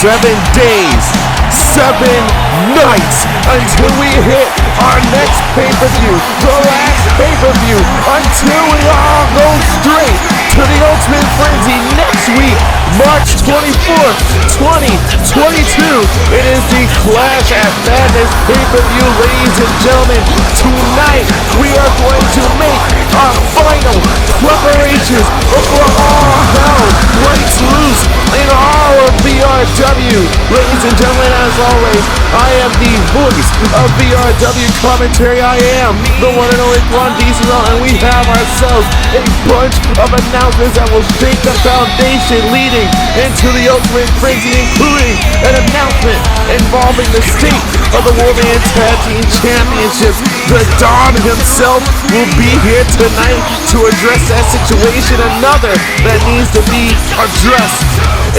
7 days, 7 nights until we hit our next pay-per-view, the last pay-per-view, until we all go straight to the Ultimate Frenzy next week, March 24th, 2022. It is the Clash at Madness pay-per-view, ladies and gentlemen. Tonight, we are going to make our final preparations before all hell breaks loose in all of VRW. Ladies and gentlemen, as always, I am the voice of VRW commentary. I am the one and only Juan Diesel, and we have ourselves a bunch of announcements that will shake the foundation leading into the Ultimate Frenzy, including an announcement involving the state of the Warman Tag Team Championships. The Don himself will be here tonight to address that situation. Another that needs to be addressed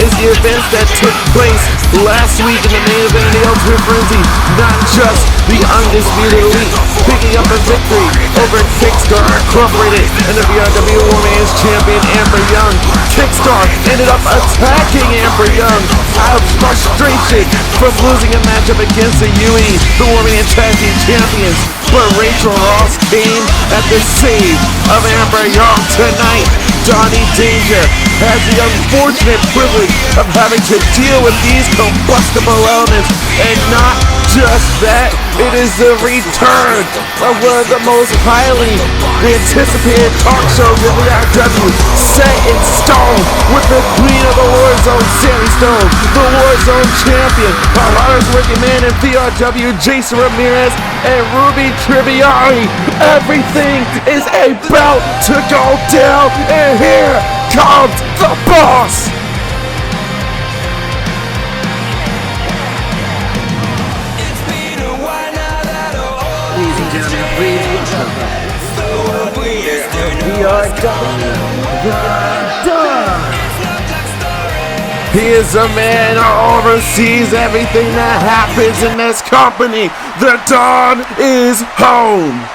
is the events that took place last week in the main event of the Ultimate Frenzy. Not just the Undisputed Elite picking up a victory over Kickstar Incorporated and the VRW Women's Champion Amber Young. Kickstar ended up attacking Amber Young out of frustration from losing a matchup against the UE, the Women's Tag Team Champions. But Rachel Ross came at the save of Amber Young tonight. Donnie Danger has the unfortunate privilege of having to deal with these combustible elements, and not just that, it is the return of one of the most highly anticipated talk shows in VRW, set in stone with the queen of the Warzone, Sammy Stone, the Warzone champion, the hardest working man in VRW, Jason Ramirez, and Ruby Tribbiani. Everything is about to go down, and here comes the boss. Ladies and gentlemen, please welcome VRW, the Don. He is a man who oversees everything that happens in this company. The Don is home.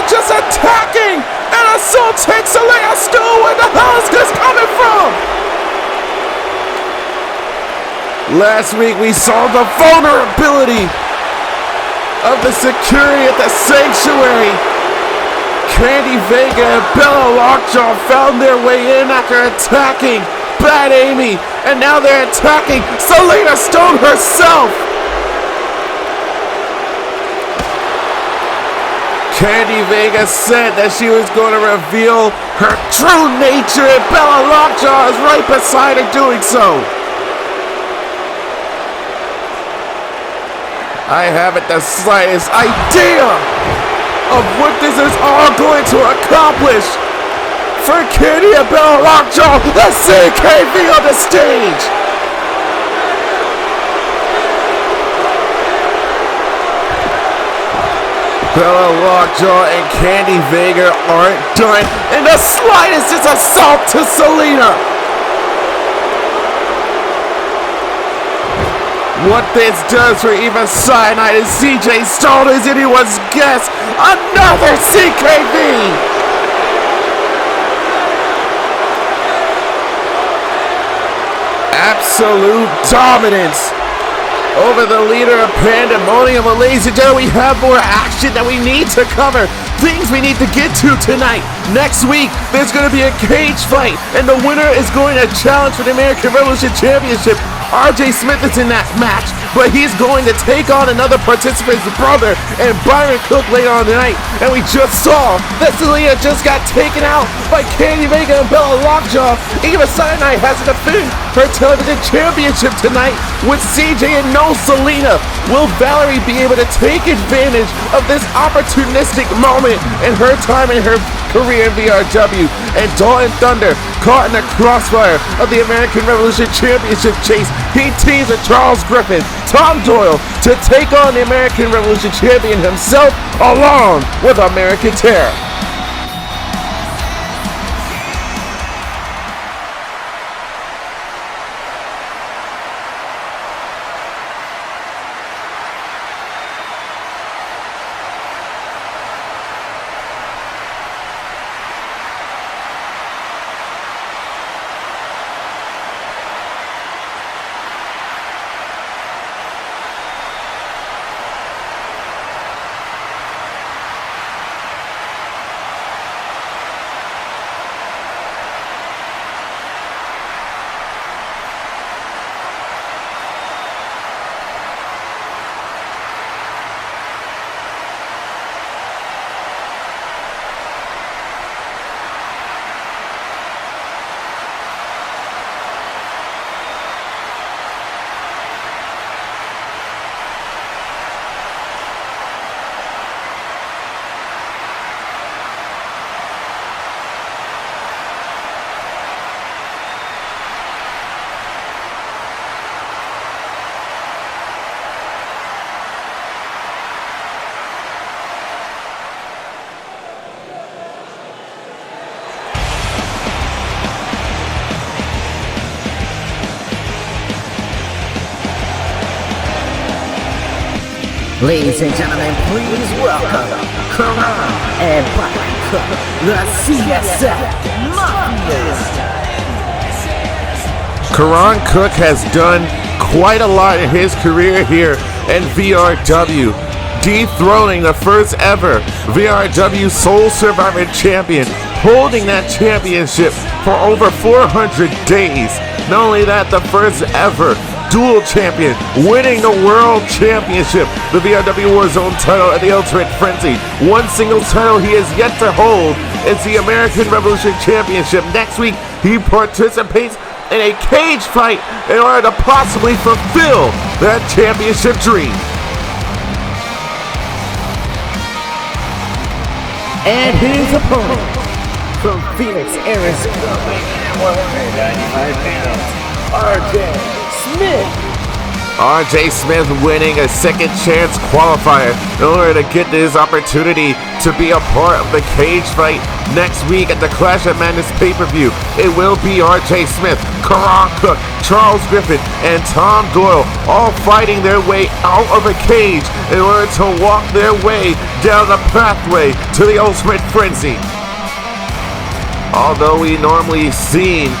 Just attacking and assaulting Selena Stu. Where the hell is this coming from? Last week we saw the vulnerability of the security at the sanctuary. Candy Vega and Bella Lockjaw found their way in after attacking Bad Amy, and now they're attacking Selena Stone herself. Candy Vega said that she was going to reveal her true nature, and Bella Lockjaw is right beside her doing so. I haven't the slightest idea of what this is all going to accomplish. For Candy and Bella Lockjaw, let's see KV on the stage. Bella Lockjaw and Candy Vega aren't done in the slightest assault to Selena. what this does for Eva Cyanide and CJ Stone is anyone's guess. Another CKV! Absolute dominance over the leader of Pandemonium. Well, ladies and gentlemen, we have more action that we need to cover. Things we need to get to tonight. Next week, there's going to be a cage fight, and the winner is going to challenge for the American Revolution Championship. RJ Smith is in that match, but he's going to take on another participant's brother and Byron Cook later on tonight. And we just saw that Selena just got taken out by Candy Vega and Bella Lockjaw. Eva Cyanide has to defend her television championship tonight with CJ and no Selena. Will Valerie be able to take advantage of this opportunistic moment in her time in her career in VRW? And Dalton Thunder, caught in the crossfire of the American Revolution Championship chase, he teams with Charles Griffin, Tom Doyle, to take on the American Revolution Champion himself, along with American Terror. Ladies and gentlemen, please welcome Caw and the CSF Mafias. Karan Cook has done quite a lot in his career here in VRW, dethroning the first ever VRW Soul Survivor champion, holding that championship for over 400 days. Not only that, the first ever dual champion, winning the world championship, the VRW Warzone title at the Ultimate Frenzy. One single title he has yet to hold is the American Revolution Championship. Next week, he participates in a cage fight in order to possibly fulfill that championship dream. And his opponent, from Phoenix, Arizona, weighing 195 pounds, RJ Smith. RJ Smith winning a second chance qualifier in order to get this opportunity to be a part of the cage fight next week at the Clash At Madness PPV. It will be RJ Smith, Karan Cook, Charles Griffin, and Tom Doyle all fighting their way out of a cage in order to walk their way down the pathway to the Ultimate Frenzy. Although we normally seen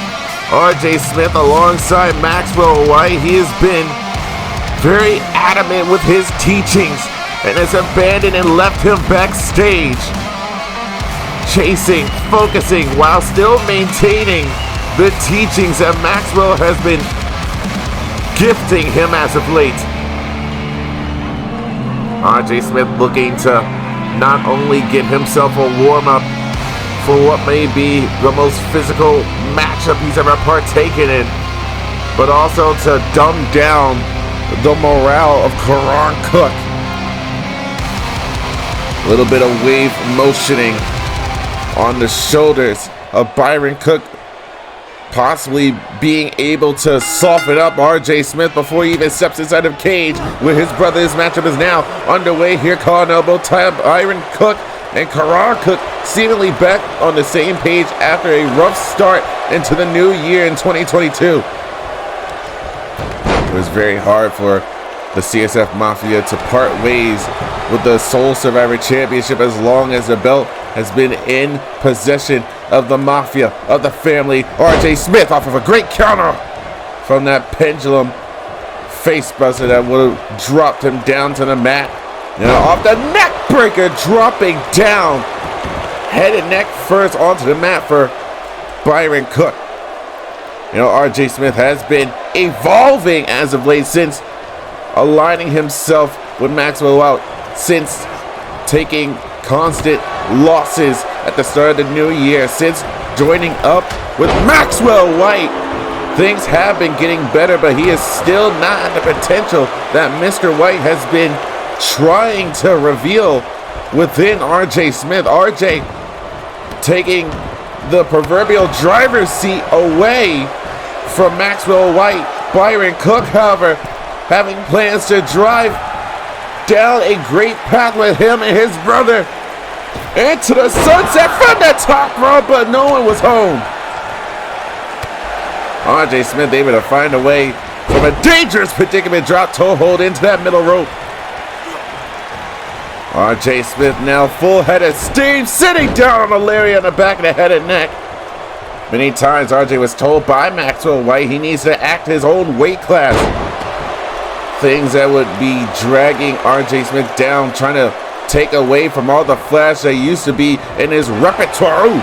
RJ Smith alongside Maxwell White, he has been very adamant with his teachings and has abandoned and left him backstage, chasing, focusing, while still maintaining the teachings that Maxwell has been gifting him as of late. RJ Smith looking to not only get himself a warm-up for what may be the most physical matchup he's ever partaken in, but also to dumb down the morale of Karan Cook. A little bit of wave motioning on the shoulders of Byron Cook, possibly being able to soften up RJ Smith before he even steps inside of cage with his brother. This matchup is now underway here. Call and elbow tie up Byron Cook and Karan Cook seemingly back on the same page after a rough start into the new year in 2022. It was very hard for the CSF Mafia to part ways with the Sole Survivor Championship as long as the belt has been in possession of the Mafia, of the family. RJ Smith off of a great counter from that pendulum face buster that would have dropped him down to the mat. Now off the neck breaker, dropping down. Head and neck first onto the mat for Byron Cook. You know, RJ Smith has been evolving as of late since aligning himself with Maxwell White, since taking constant losses at the start of the new year, since joining up with Maxwell White. Things have been getting better, but he is still not at the potential that Mr. White has been trying to reveal within RJ Smith. RJ taking the proverbial driver's seat away from Maxwell White. Byron Cook, however, having plans to drive down a great path with him and his brother into the sunset from the top rope, but no one was home. RJ Smith able to find a way from a dangerous predicament, drop toe hold into that middle rope. RJ Smith now full head of steam, sitting down on a lariat on the back of the head and neck. Many times RJ was told by Maxwell White he needs to act his own weight class. Things that would be dragging RJ Smith down, trying to take away from all the flash that used to be in his repertoire. Ooh.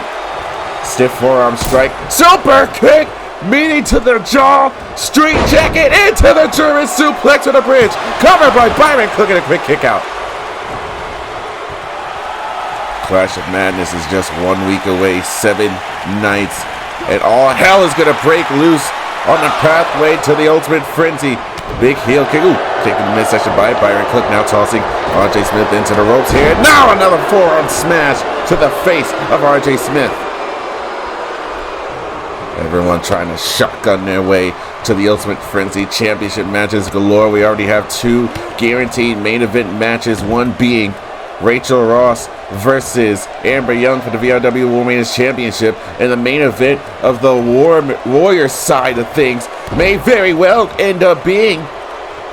Stiff forearm strike, super kick, meaning to the jaw, street jacket into the German suplex on the bridge, covered by Byron Cook and a quick kick out. Clash of Madness is just 1 week away, 7 nights, and all hell is gonna break loose on the pathway to the Ultimate Frenzy. Big heel kick, ooh, taking the midsection by Byron Cook, now tossing RJ Smith into the ropes here. Now another forearm smash to the face of RJ Smith. Everyone trying to shotgun their way to the Ultimate Frenzy. Championship matches galore. We already have 2 guaranteed main event matches, one being Rachel Ross versus Amber Young for the VRW Women's Championship, and the main event of the Warrior side of things may very well end up being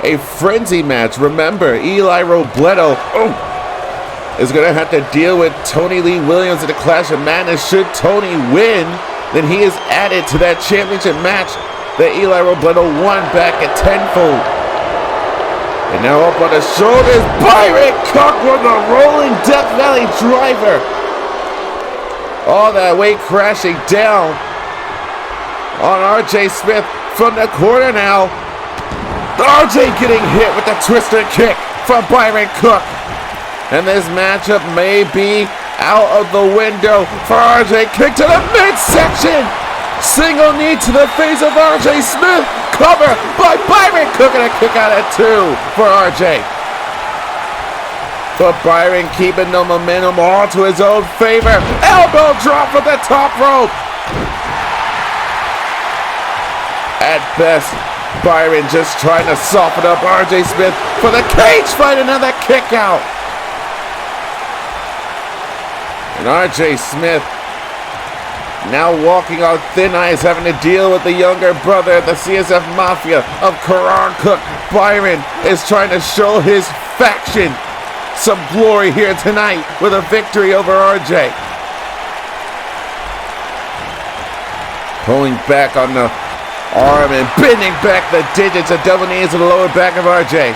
a frenzy match. Remember, Eli Robledo is going to have to deal with Tony Lee Williams in the Clash of Madness. Should Tony win, then he is added to that championship match that Eli Robledo won back at tenfold. And now up on the shoulders, Byron Cook with the rolling Death Valley driver. All that weight crashing down on RJ Smith from the corner now. RJ getting hit with the twister kick from Byron Cook. And this matchup may be out of the window for RJ. Kick to the midsection. Single knee to the face of RJ Smith. Cover by Byron Cook and a kick out at 2 for RJ. But Byron keeping the momentum all to his own favor. Elbow drop from the top rope. At best, Byron just trying to soften up RJ Smith for the cage fight. Another kick out. And RJ Smith now walking on thin ice, having to deal with the younger brother of the CSF Mafia of Karan Cook. Byron is trying to show his faction some glory here tonight with a victory over RJ. Pulling back on the arm and bending back the digits of double knees to the lower back of RJ.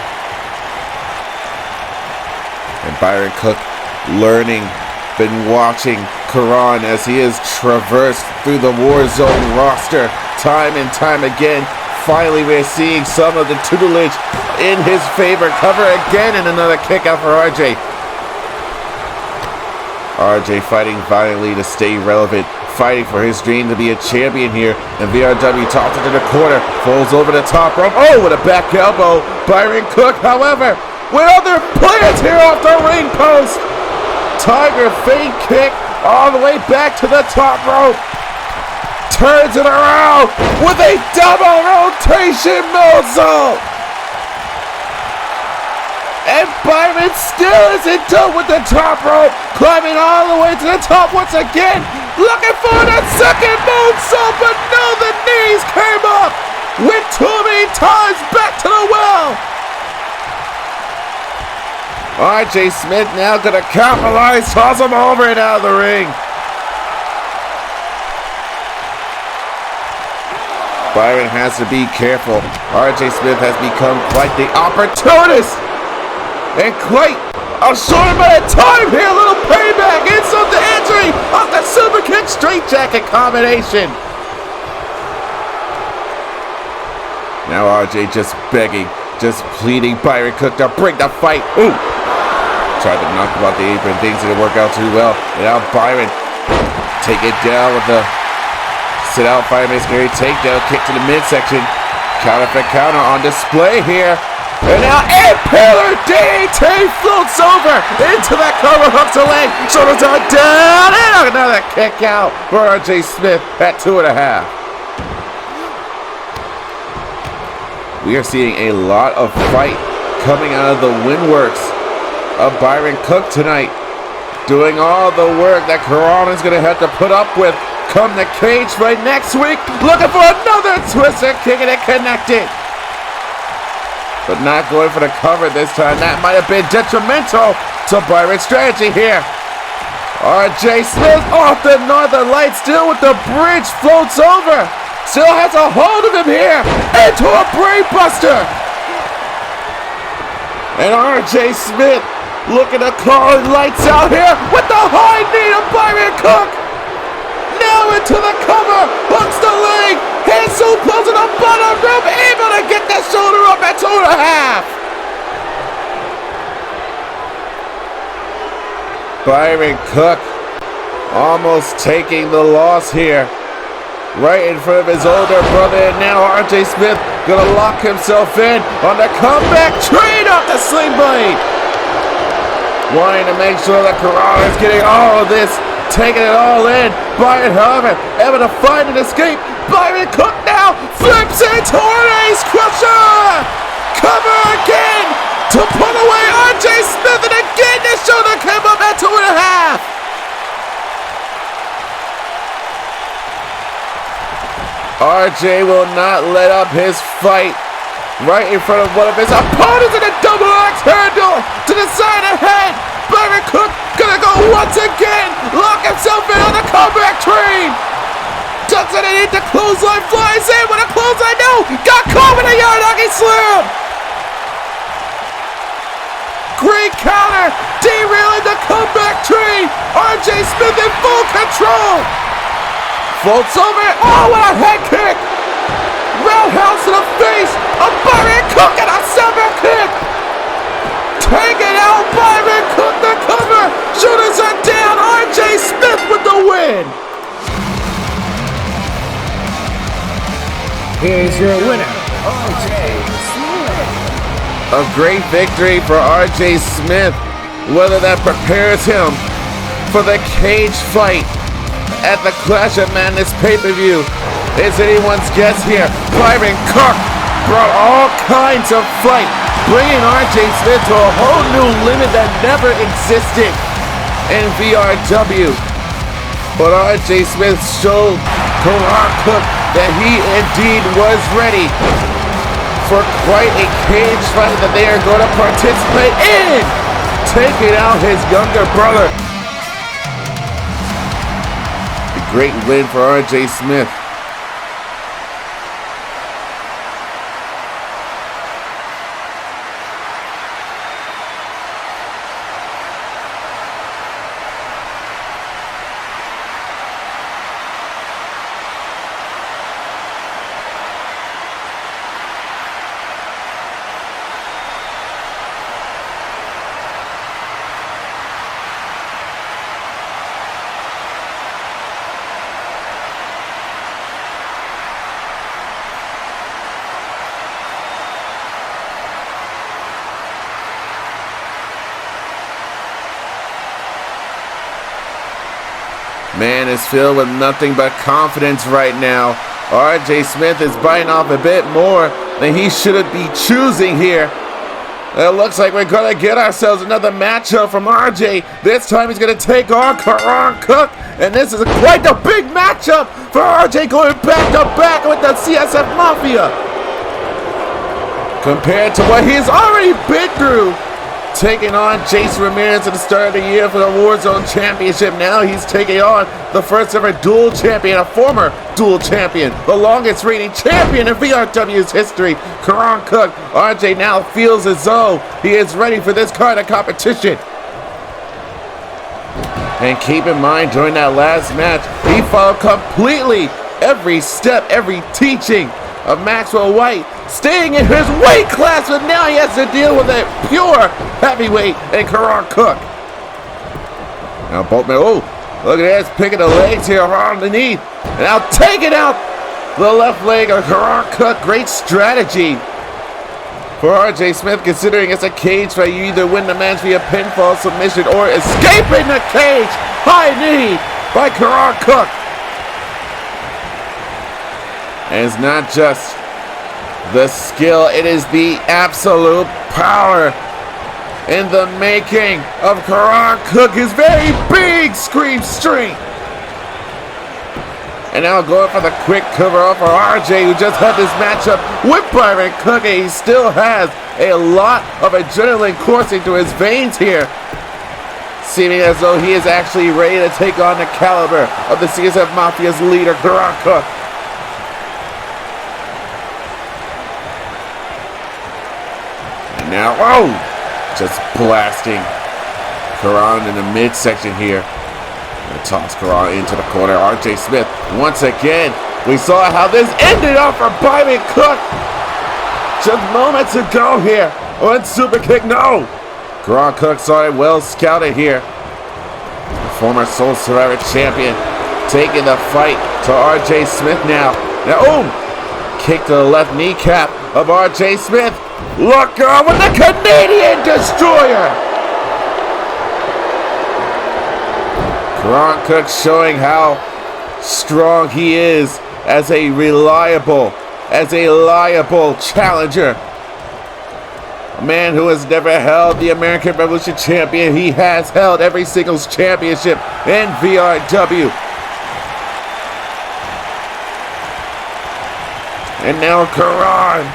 And Byron Cook learning, been watching Karan as he has traversed through the Warzone roster time and time again. Finally, we're seeing some of the tutelage in his favor. Cover again and another kick out for RJ. RJ fighting violently to stay relevant, fighting for his dream to be a champion here. And VRW tossed it to the corner, falls over the top rope. Oh, with a back elbow. Byron Cook, however, with other players here off the ring post. Tiger feint kick all the way back to the top rope. Turns it around with a double rotation moonsault. And Byron still isn't done with the top rope. Climbing all the way to the top once again. Looking for that second moonsault, but no, the knees came up. Went too many times back to the well. RJ Smith now gonna capitalize, toss him over and out of the ring. Byron has to be careful. RJ Smith has become quite the opportunist. And quite a short amount of time here. A little payback. Insult to injury off the super kick straight jacket combination. Now RJ just begging, just pleading Byron Cook to break the fight. Ooh. Tried to knock him off the apron. Things didn't work out too well. And now Byron take it down with the sit out fireman scary takedown, kick to the midsection. Counter for counter on display here. And now Impaler DDT floats over into that cover, hooks a leg, shoulders are down, and another kick out for RJ Smith at 2.5. We are seeing a lot of fight coming out of the windworks of Byron Cook tonight, doing all the work that Corona is going to have to put up with come the cage fight next week. Looking for another twister, kicking it connected. But not going for the cover this time. That might have been detrimental to Byron's strategy here. RJ Smith off the Northern Lights, still with the bridge, floats over. Still has a hold of him here. Into a brain buster. And RJ Smith looking to call lights out here with the high knee of Byron Cook. Now into the cover, hooks the leg, hand suplex on the bottom rope, able to get that shoulder up at 2.5. Byron Cook almost taking the loss here, right in front of his older brother, and now RJ Smith gonna lock himself in on the comeback train off the sling blade. Wanting to make sure that Corral is getting all of this, taking it all in. Byron, however, able to find an escape. Byron Cook now flips into an ace crusher. Cover again to put away RJ Smith, and again this shoulder came up at 2.5. RJ will not let up his fight. Right in front of one of his opponents, and a double axe handle to the side of the head. Byron Cook gonna go once again, lock himself in on the comeback train. Ducks underneath the clothesline, flies in with a clothesline. No, got caught with a Yaranagi slam. Great counter, derailing the comeback train. RJ Smith in full control. Floats over, oh, what a head kick. Roundhouse to the face of Byron Cook and a silver kick. Taking out Byron Cook, the cover. Shoulders are down. RJ Smith with the win. Here's your winner, RJ Smith. A great victory for RJ Smith. Whether that prepares him for the cage fight at the Clash at Madness pay-per-view is anyone's guess here. Byron Cook brought all kinds of fight, bringing RJ Smith to a whole new limit that never existed in VRW. But RJ Smith showed Caw Cook that he indeed was ready for quite a cage fight that they are going to participate in, taking out his younger brother. A great win for RJ Smith. Man is filled with nothing but confidence right now. RJ Smith is biting off a bit more than he should be choosing here. It looks like we're going to get ourselves another matchup from RJ. This time he's going to take on Caw Cook. And this is quite a big matchup for RJ, going back to back with the CSF Mafia. Compared to what he's already been through taking on Jason Ramirez at the start of the year for the Warzone Championship. Now he's taking on the first ever dual champion, a former dual champion, the longest reigning champion in VRW's history, Karan Cook. RJ now feels as though he is ready for this kind of competition. And keep in mind, during that last match, he followed completely every step, every teaching of Maxwell White, staying in his weight class, but now he has to deal with a pure heavyweight in Karan Cook. Now Boltman, oh, look at this, picking the legs here on the knee. And now taking out the left leg of Karan Cook. Great strategy for RJ Smith, considering it's a cage fight. You either win the match via pinfall submission or escaping the cage. High knee by Karan Cook. And it's not just the skill, it is the absolute power in the making of Karan Cook. His very big scream strength. And now going for the quick cover up for RJ, who just had this matchup with Byron Cook, and he still has a lot of adrenaline coursing through his veins here, seeming as though he is actually ready to take on the caliber of the CSF Mafia's leader, Karan Cook. Now, oh, just blasting Karan in the midsection here. And toss Karan into the corner. RJ Smith, once again, we saw how this ended up for Byron Cook just moments ago here. One super kick, no. Karan Cook saw it, well scouted here. The former Soul Survivor champion taking the fight to RJ Smith now. Now, oh, kick to the left kneecap of RJ Smith. Look out with the Canadian Destroyer! Karan Cook showing how strong he is as a reliable, liable challenger. A man who has never held the American Revolution champion. He has held every singles championship in VRW. And now Karan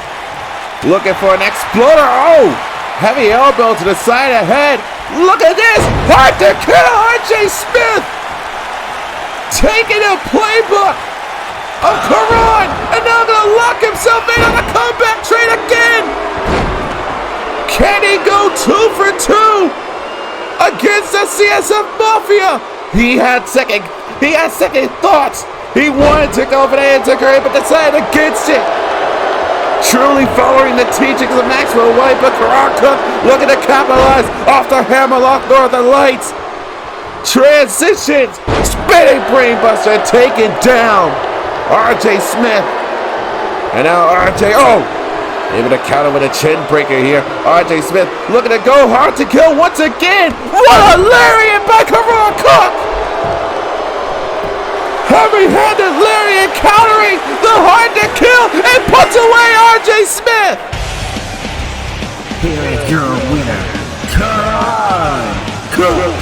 looking for an exploder. Oh, heavy elbow to the side of the head. Look at this. Hard to kill. RJ Smith taking a playbook of Karan, and now going to lock himself in on a comeback train again. Can he go 2 for 2 against the CSF Mafia? He had second thoughts. He wanted to go for the integrate, but decided against it. Truly following the teachings of Maxwell White, but Karan Cook looking to capitalize off the hammerlock northern lights. Transitions, spinning brainbuster, taken down RJ Smith. And now RJ, oh, able to counter with a chin breaker here. RJ Smith looking to go hard to kill once again. What a lariat by Karan Cook! Heavy-handed lariat countering the hard to kill and puts away RJ Smith. Here is your winner, Karan Cook.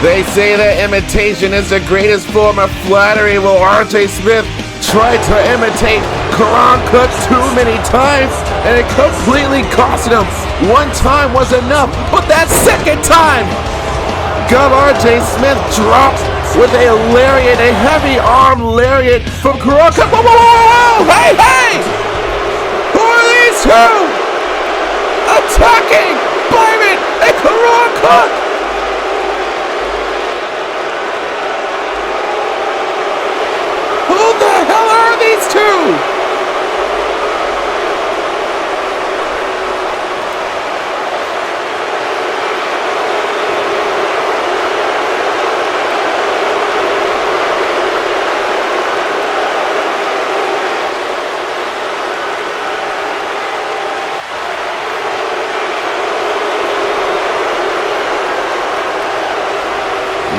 They say that imitation is the greatest form of flattery. Well, RJ Smith tried to imitate Karan Cook too many times, and it completely cost him. One time was enough, but that second time got RJ Smith dropped with a lariat, a heavy arm lariat from Karan Cook. Whoa, whoa, whoa, whoa! Hey, hey! Who are these two? Attacking Byron and Karan Cook! Who the hell are these two?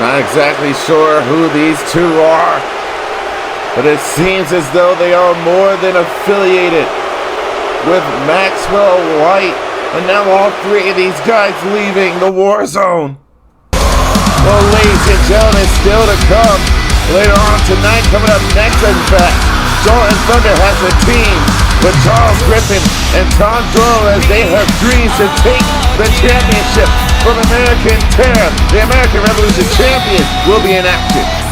Not exactly sure who these two are, but it seems as though they are more than affiliated with Maxwell White. And now all three of these guys leaving the war zone. Well, ladies and gentlemen, still to come later on tonight. Coming up next, in fact, Joel and Thunder has a team with Charles Griffin and Tom Doyle as they have dreams to take the championship from American Terror. The American Revolution champion will be in action.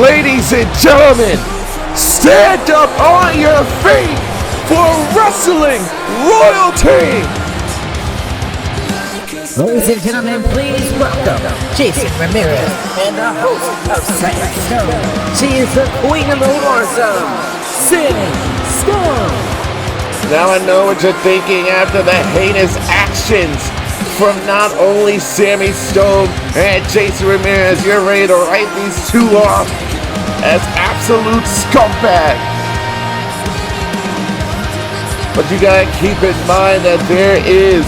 Ladies and gentlemen, stand up on your feet for wrestling royalty! Ladies and gentlemen, please welcome Jason Ramirez and the host of Second Stone. She is the queen of the Warzone, Sammy Stone. Now I know what you're thinking after the heinous actions from not only Sammy Stone and Jason Ramirez. You're ready to write these two off as absolute scumbags. But you gotta keep in mind that there is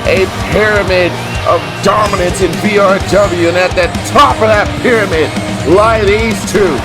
a pyramid of dominance in VRW, and at the top of that pyramid lie these two.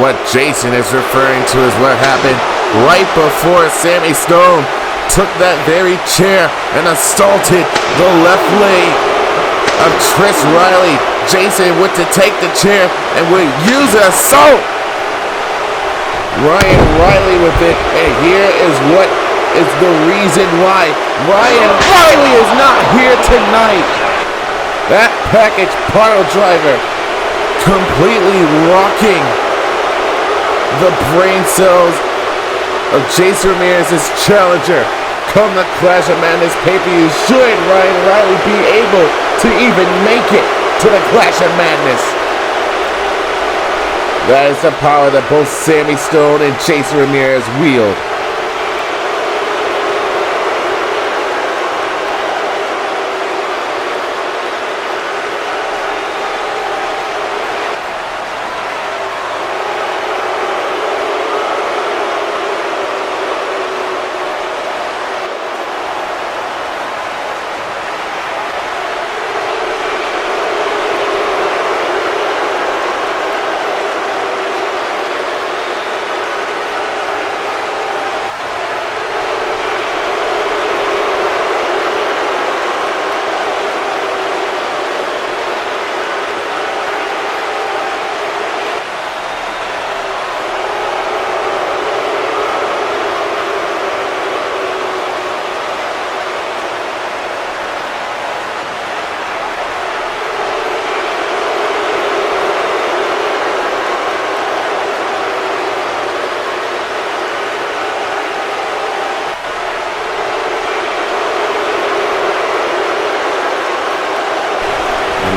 what Jason is referring to is what happened right before Sammy Stone took that very chair and assaulted the left leg of Trish Riley. Jason went to take the chair and would use an assault. Ryan Riley with it, and here is what is the reason why Ryan Riley is not here tonight. That package pile driver completely rocking the brain cells of Jason Ramirez's challenger. Come the Clash of Madness pay-per-view, should Ryan Riley be able to even make it to the Clash of Madness. That is the power that both Sammy Stone and Jason Ramirez wield.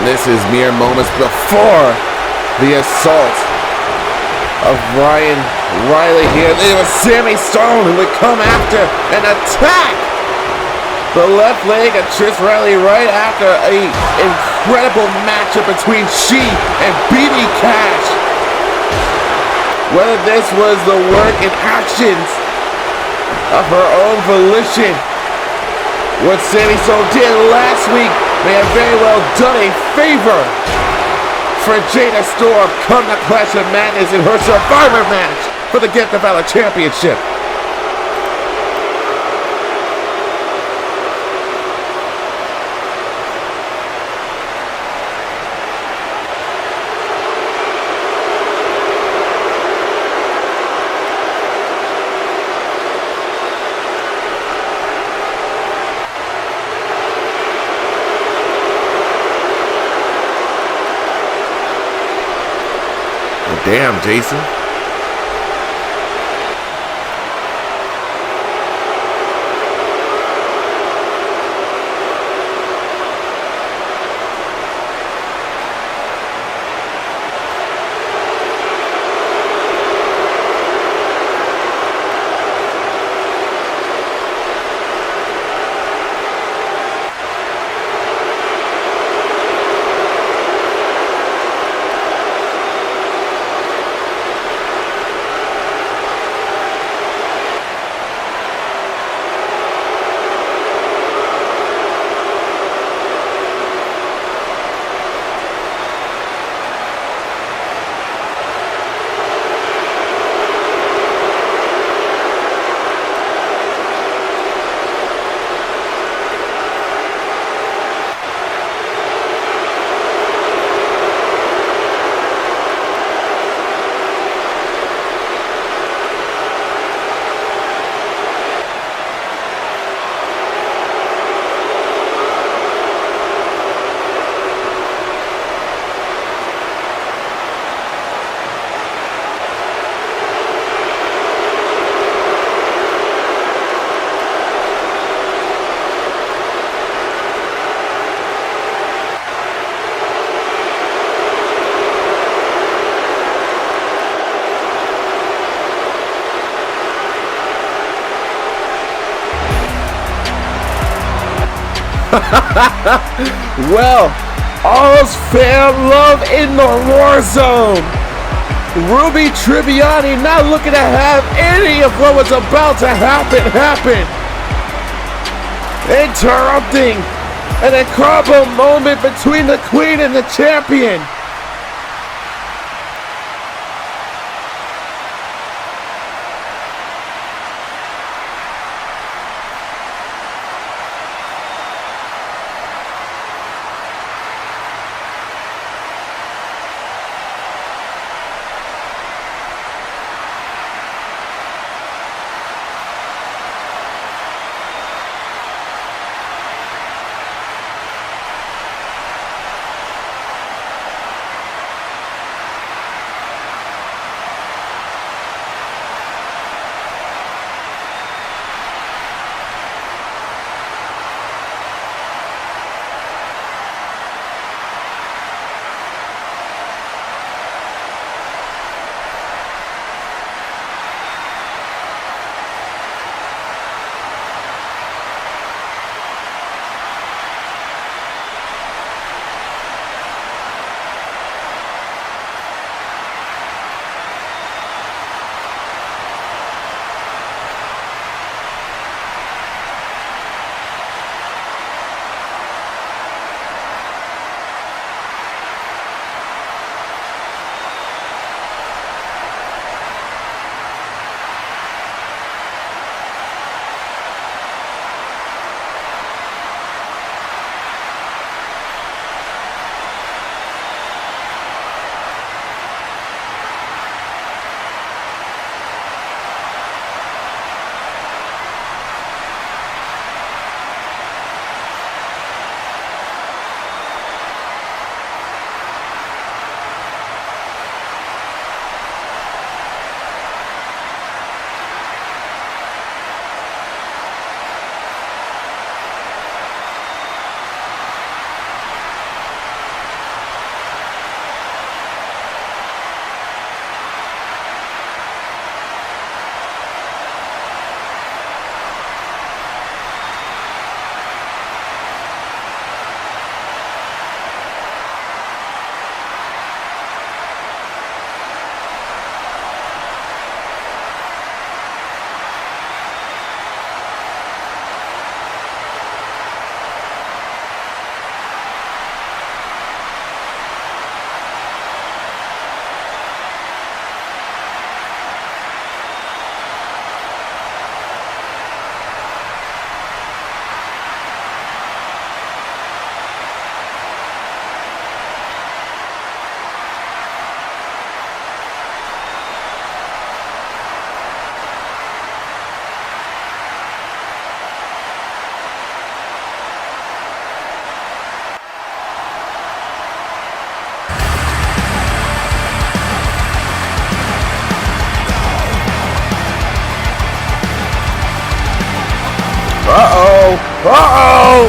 This is mere moments before the assault of Ryan Riley here. It was Sammy Stone who would come after and attack the left leg of Trish Riley right after an incredible matchup between she and BB Cash. Whether this was the work and actions of her own volition, what Sammy Stone did last week may have very well done a favor for Jada Storm come the Clash of Madness in her Survivor match for the Gift of Valor Championship. Damn, Jason. Well, all's fair love in the Warzone. Ruby Tribbiani not looking to have any of what was about to happen. Interrupting an incredible moment between the Queen and the Champion. Uh-oh!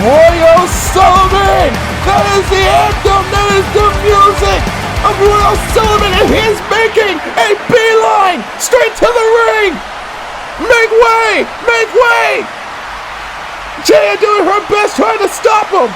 Roy O'Sullivan! That is the anthem! That is the music of Roy O'Sullivan, and he's making a beeline straight to the ring! Make way! Make way! Jaya doing her best trying to stop him!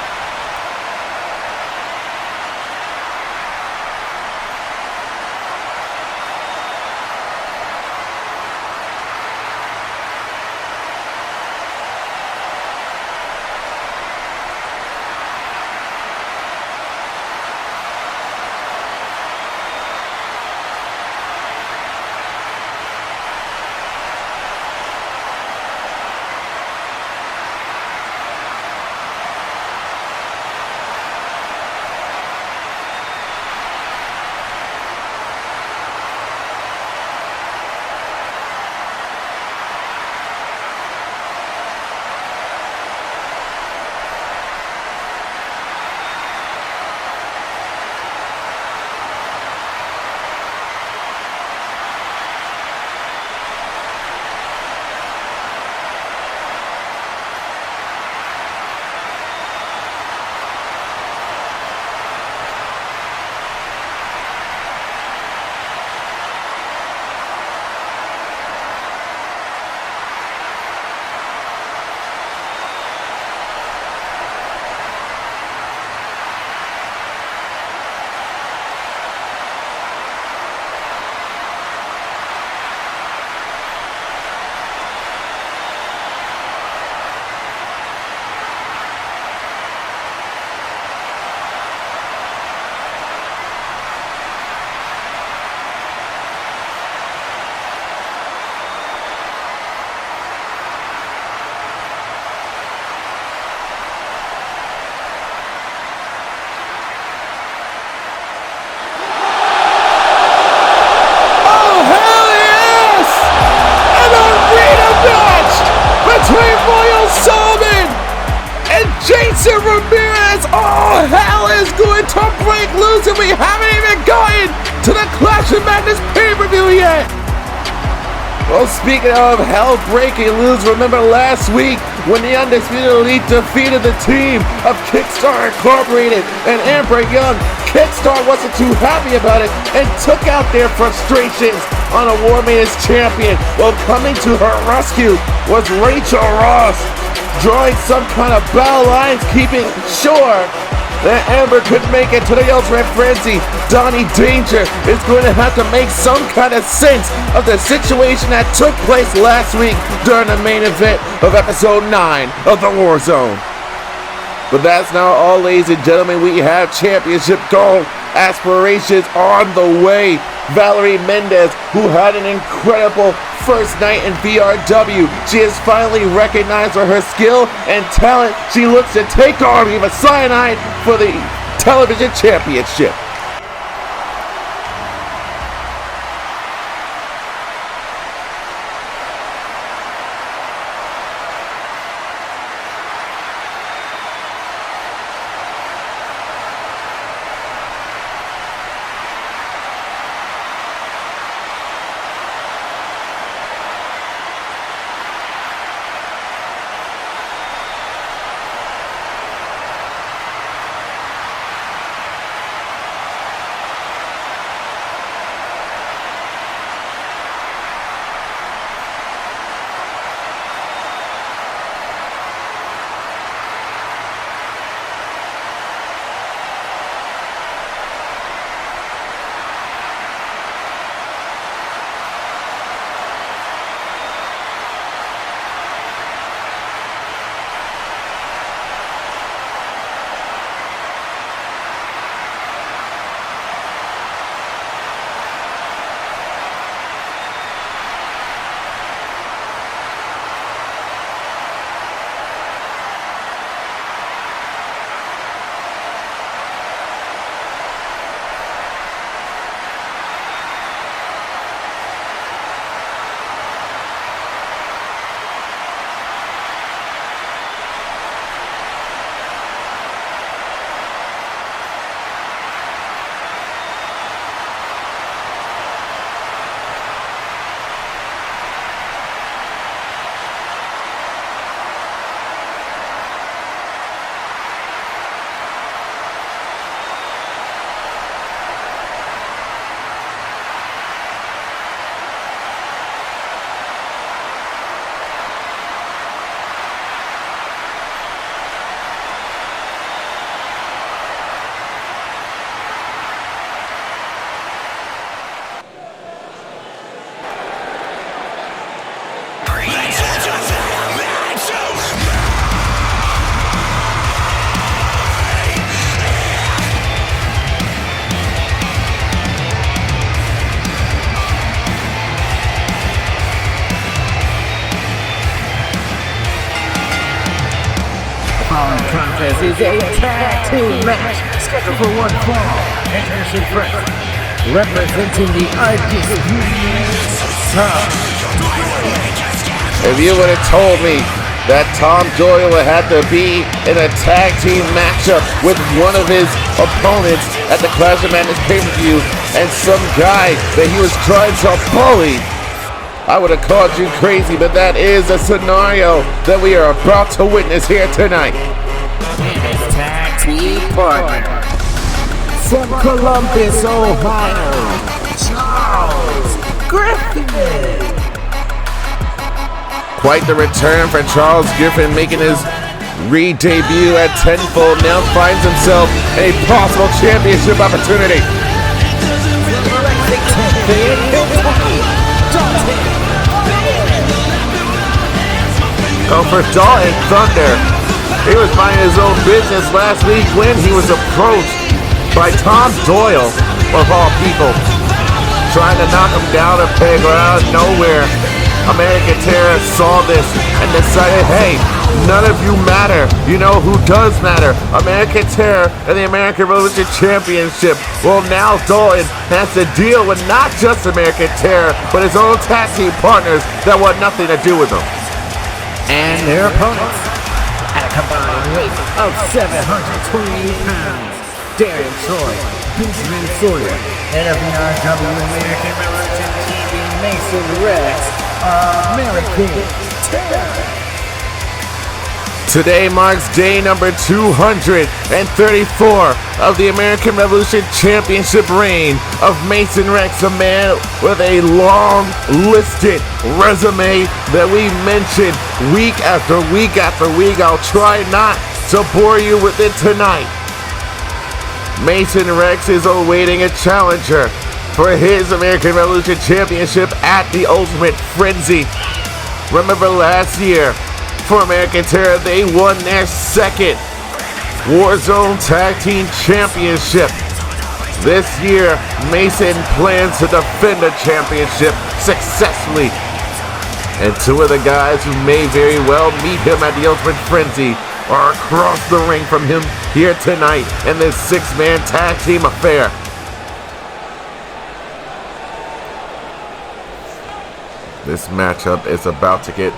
Jason Ramirez, oh hell is going to break loose, and we haven't even gotten to the Clash At Madness pay-per-view yet. Well, speaking of hell breaking loose, remember last week when the Undisputed Elite defeated the team of Kickstar Incorporated and Amber Young. Kickstar wasn't too happy about it and took out their frustrations on a War Maiden's champion. Well, coming to her rescue was Rachel Ross, drawing some kind of battle lines, keeping sure that Amber could make it to the Ultimate Frenzy. Donnie Danger is going to have to make some kind of sense of the situation that took place last week during the main event of episode 9 of the Warzone. But that's not all, ladies and gentlemen. We have championship goal aspirations on the way. Valerie Mendez, who had an incredible first night in VRW. She is finally recognized for her skill and talent. She looks to take on Eva Cyanide for the television championship. This is a tag team match scheduled for one fall. Introduction first. Representing the undisputed Tom. If you would have told me that Tom Doyle would have to be in a tag team matchup with one of his opponents at the Clash At Madness pay-per-view and some guy that he was trying to bully, I would have called you crazy, but that is a scenario that we are about to witness here tonight. His tag team partner from Columbus, Ohio, Charles Griffin. Quite the return for Charles Griffin, making his re-debut at Tenfold. Now finds himself a possible championship opportunity. Oh, for Dalton Thunder, he was minding his own business last week when he was approached by Tom Doyle, of all people, trying to knock him down a peg out of nowhere. American Terror saw this and decided, hey, none of you matter. You know who does matter? American Terror and the American Revolution Championship. Well, now Dalton has to deal with not just American Terror, but his own tag team partners that want nothing to do with him. And their opponents, at a combined weight of 720 pounds, Darren Troy, Benjamin Sawyer, and a VRW American Revolution champion Mason Rex, American Terror. Today marks day number 234 of the American Revolution Championship reign of Mason Rex, a man with a long listed resume that we mention week after week after week. I'll try not to bore you with it tonight. Mason Rex is awaiting a challenger for his American Revolution Championship at the Ultimate Frenzy. Remember last year, for American Terror, they won their second Warzone Tag Team Championship. This year, Mason plans to defend the championship successfully. And two of the guys who may very well meet him at the Ultimate Frenzy are across the ring from him here tonight in this six-man tag team affair. This matchup is about to get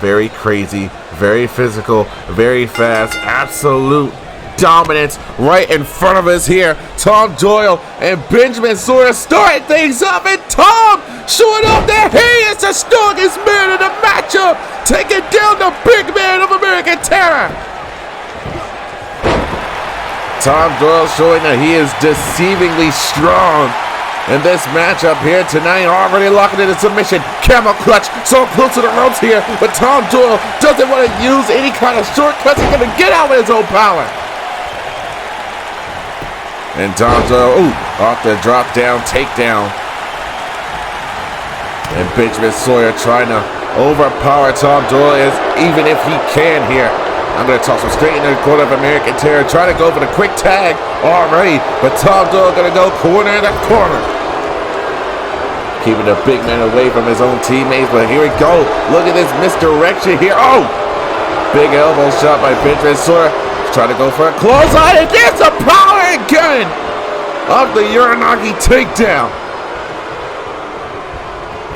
very crazy, very physical, very fast, absolute dominance right in front of us here. Tom Doyle and Benjamin Sawyer starting things up, and Tom showing off that he is the strongest man in the matchup, taking down the big man of American Terror. Tom Doyle showing that he is deceivingly strong in this matchup here tonight, already locking into submission. Camel clutch, so close to the ropes here, but Tom Doyle doesn't want to use any kind of shortcuts. He's going to get out with his own power. And Tom Doyle, off the drop down, takedown. And Benjamin Sawyer trying to overpower Tom Doyle, even if he can here. I'm going to toss him straight in the corner of American Terror, trying to go for the quick tag already, but Tom Doyle going to go corner to corner. Keeping the big man away from his own teammates, but here we go. Look at this misdirection here. Oh! Big elbow shot by Benjamin Sawyer. Trying to go for a clothesline, and there's the power again of the Uranagi takedown.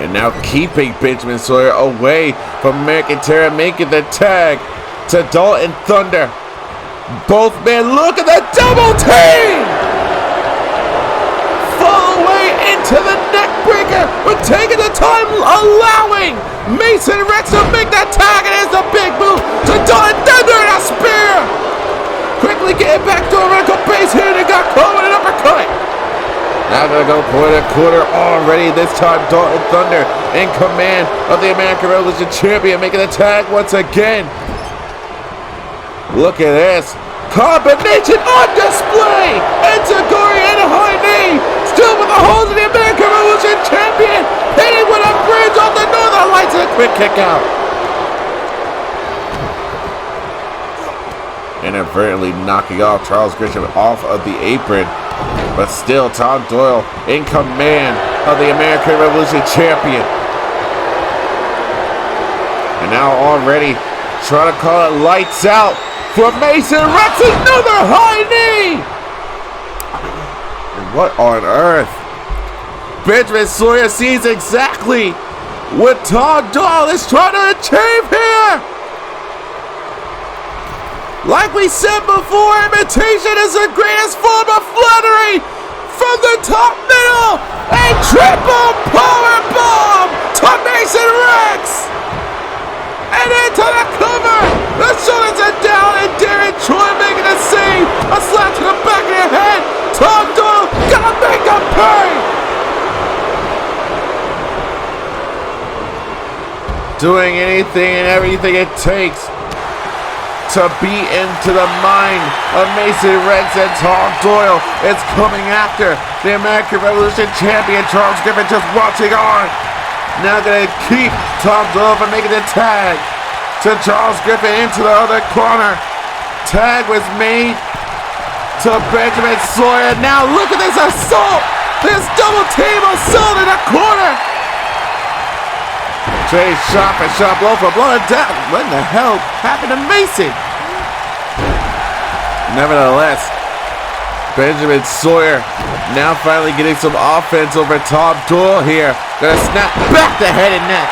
And now keeping Benjamin Sawyer away from American Terror, making the tag to Dalton Thunder. Both men, look at the double team! Fall away into the neck breaker, but taking the time, allowing Mason Rex to make that tag, and it's a big move to Dalton Thunder and a spear! Quickly getting back to a vertical base here, and got caught with an uppercut. Now gonna go corner to corner already. This time Dalton Thunder in command of the American Revolution Champion, making the tag once again. Look at this. Combination on display. Enziguri and a high knee. Still with the holds of the American Revolution Champion. Hitting with a bridge off the Northern Lights and a quick kick out. Inadvertently knocking off Charles Griffin off of the apron. But still, Tom Doyle in command of the American Revolution Champion. And now already trying to call it lights out from Mason Rex, another high knee! And what on earth? Benjamin Sawyer sees exactly what Tom Doyle is trying to achieve here! Like we said before, imitation is the greatest form of flattery! From the top middle, a triple power bomb to Mason Rex! And into the cover! The shoulders are down and Darren Troy making a save! A slap to the back of the head! Tom Doyle gonna make a pay! Doing anything and everything it takes to beat into the mind of Mason Rex and Tom Doyle. It's coming after the American Revolution champion Charles Griffin just watching on. Now gonna keep Tom Doyle from making the tag to Charles Griffin into the other corner. Tag was made to Benjamin Sawyer. Now look at this assault! This double team assault in the corner! Trey shot for shot, blow for blow, and down. What in the hell happened to Mason? Nevertheless, Benjamin Sawyer now finally getting some offense over Tom Doyle here. Gonna snap back the head and neck.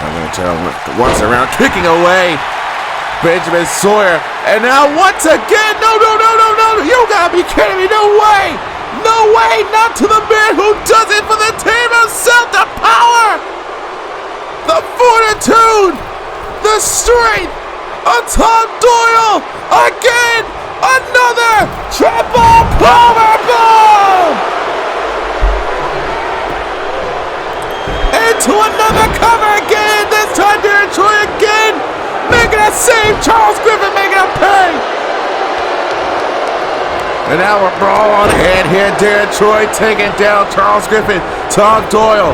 I'm gonna try once around, kicking away Benjamin Sawyer. And now once again, no, you gotta be kidding me, no way! No way, not to the man who does it for the team himself, the power! The fortitude! The strength of Tom Doyle! Again! Another triple powerbomb! Into another cover again! This time Darren Troy again! Making a save! Charles Griffin making a pay! And now a brawl on hand here. Darren Troy taking down Charles Griffin. Tom Doyle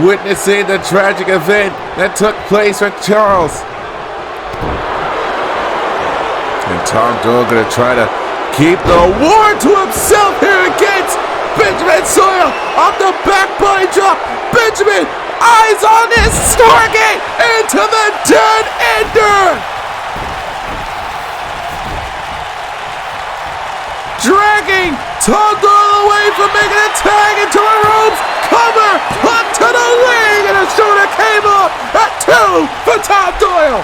witnessing the tragic event that took place with Charles. And Tom Doyle gonna try to keep the war to himself here against Benjamin Sawyer off the back body drop. Benjamin, eyes on his target into the dead ender. Dragging Tom Doyle away from making a tag into the ropes. Cover up to the leg, and a shoulder came up at 2 for Tom Doyle.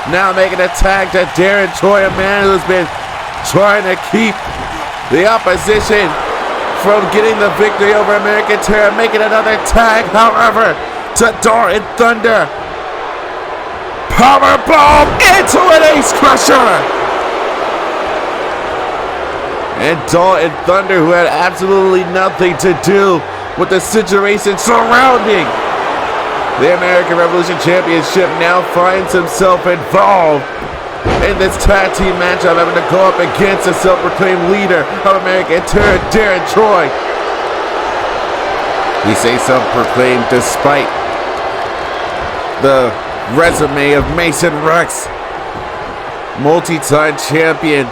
Now making a tag to Darren Troy, a man who's been trying to keep the opposition from getting the victory over American Terror. Making another tag, however, to Dalton Thunder. Powerbomb into an ace crusher. And Dalton Thunder, who had absolutely nothing to do with the situation surrounding the American Revolution Championship, now finds himself involved in this tag team matchup, having to go up against the self-proclaimed leader of American Terror, Darren Troy. We say self-proclaimed despite the resume of Mason Rex, multi-time champion.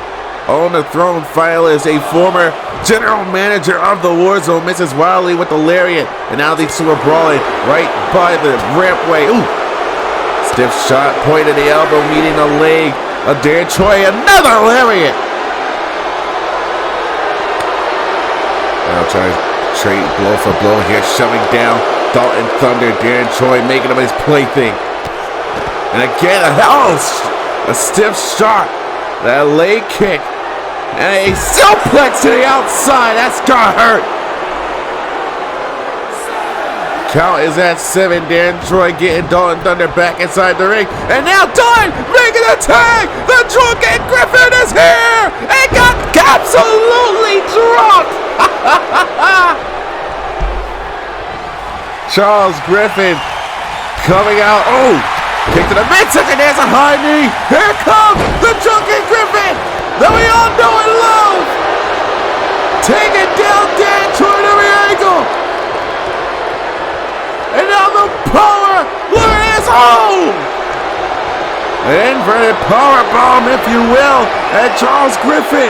On the throne file is a former general manager of the Warzone, Mrs. Wiley with the lariat. And now these two are brawling right by the rampway. Ooh! Stiff shot, point of the elbow, meeting the leg of Darren Troy. Another lariat! Now trying to trade blow for blow here, shoving down Dalton Thunder. Darren Troy making him his plaything. And again, a stiff shot. That leg kick. And a suplex to the outside. That's gonna hurt. Count is at 7. Darren Troy getting Dalton Thunder back inside the ring. And now Dalton making a tag. The drunken Griffin is here. And got absolutely drunk. Charles Griffin coming out. Oh, kick to the midsection. There's a high knee. Here comes the drunken Griffin that we all know and love. Taking down Darren Troy at every angle. And now the power lure is home. An inverted power bomb, if you will, and Charles Griffin.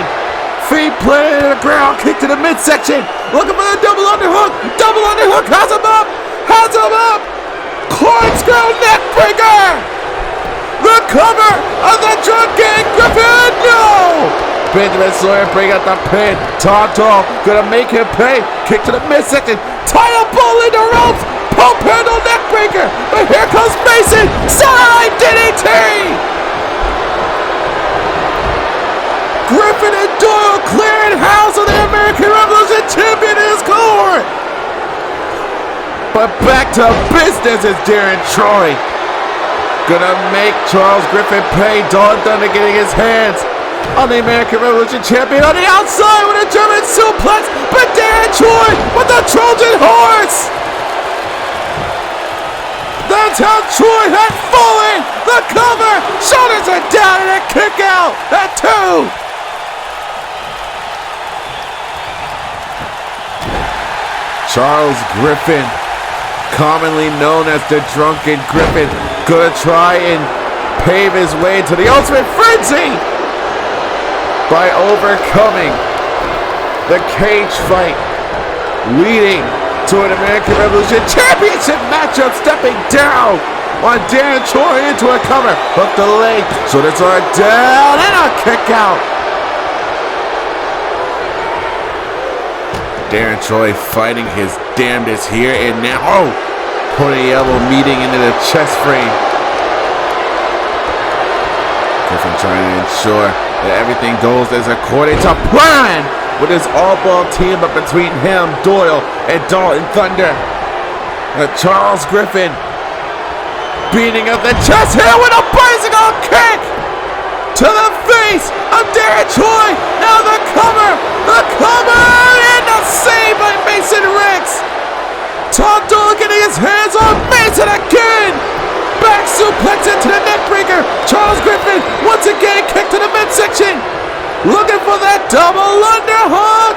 Feet planted in the ground, kick to the midsection. Looking for the double underhook. Double underhook has him up. Has him up. Corkscrew neckbreaker! The cover of the drunken Griffin! No! Benjamin Sawyer bring out the pin. Tonto gonna make him pay. Kick to the midsection. Tie a bull in the ropes. Pump handle neckbreaker. But here comes Mason. Side DDT! Griffin and Doyle clearing house of the American Revolution champion in his court. But back to business is Darren Troy. Gonna make Charles Griffin pay. Dawn Thunder getting his hands on the American Revolution champion on the outside with a German suplex. But Darren Troy with the Trojan horse. That's how Troy had fallen. The cover. Shoulders are down and a kick out at 2. Charles Griffin, commonly known as the Drunken Griffin, gonna try and pave his way to the ultimate frenzy by overcoming the cage fight, leading to an American Revolution Championship matchup, stepping down on Darren Troy into a cover, hook the leg, shoulders are down, and a kick out. Darren Troy fighting his damnedest here and now. Oh! Putting the elbow meeting into the chest frame. Griffin trying to ensure that everything goes as according to plan with his all-ball team up between him, Doyle, and Dalton Thunder. Charles Griffin beating up the chest here with a bicycle kick to the face of Darren Troy. Now the cover, and the save by Mason Ricks. Tom Doyle getting his hands on Mason again. Back suplex into the neckbreaker. Charles Griffin once again kicked to the midsection. Looking for that double underhook.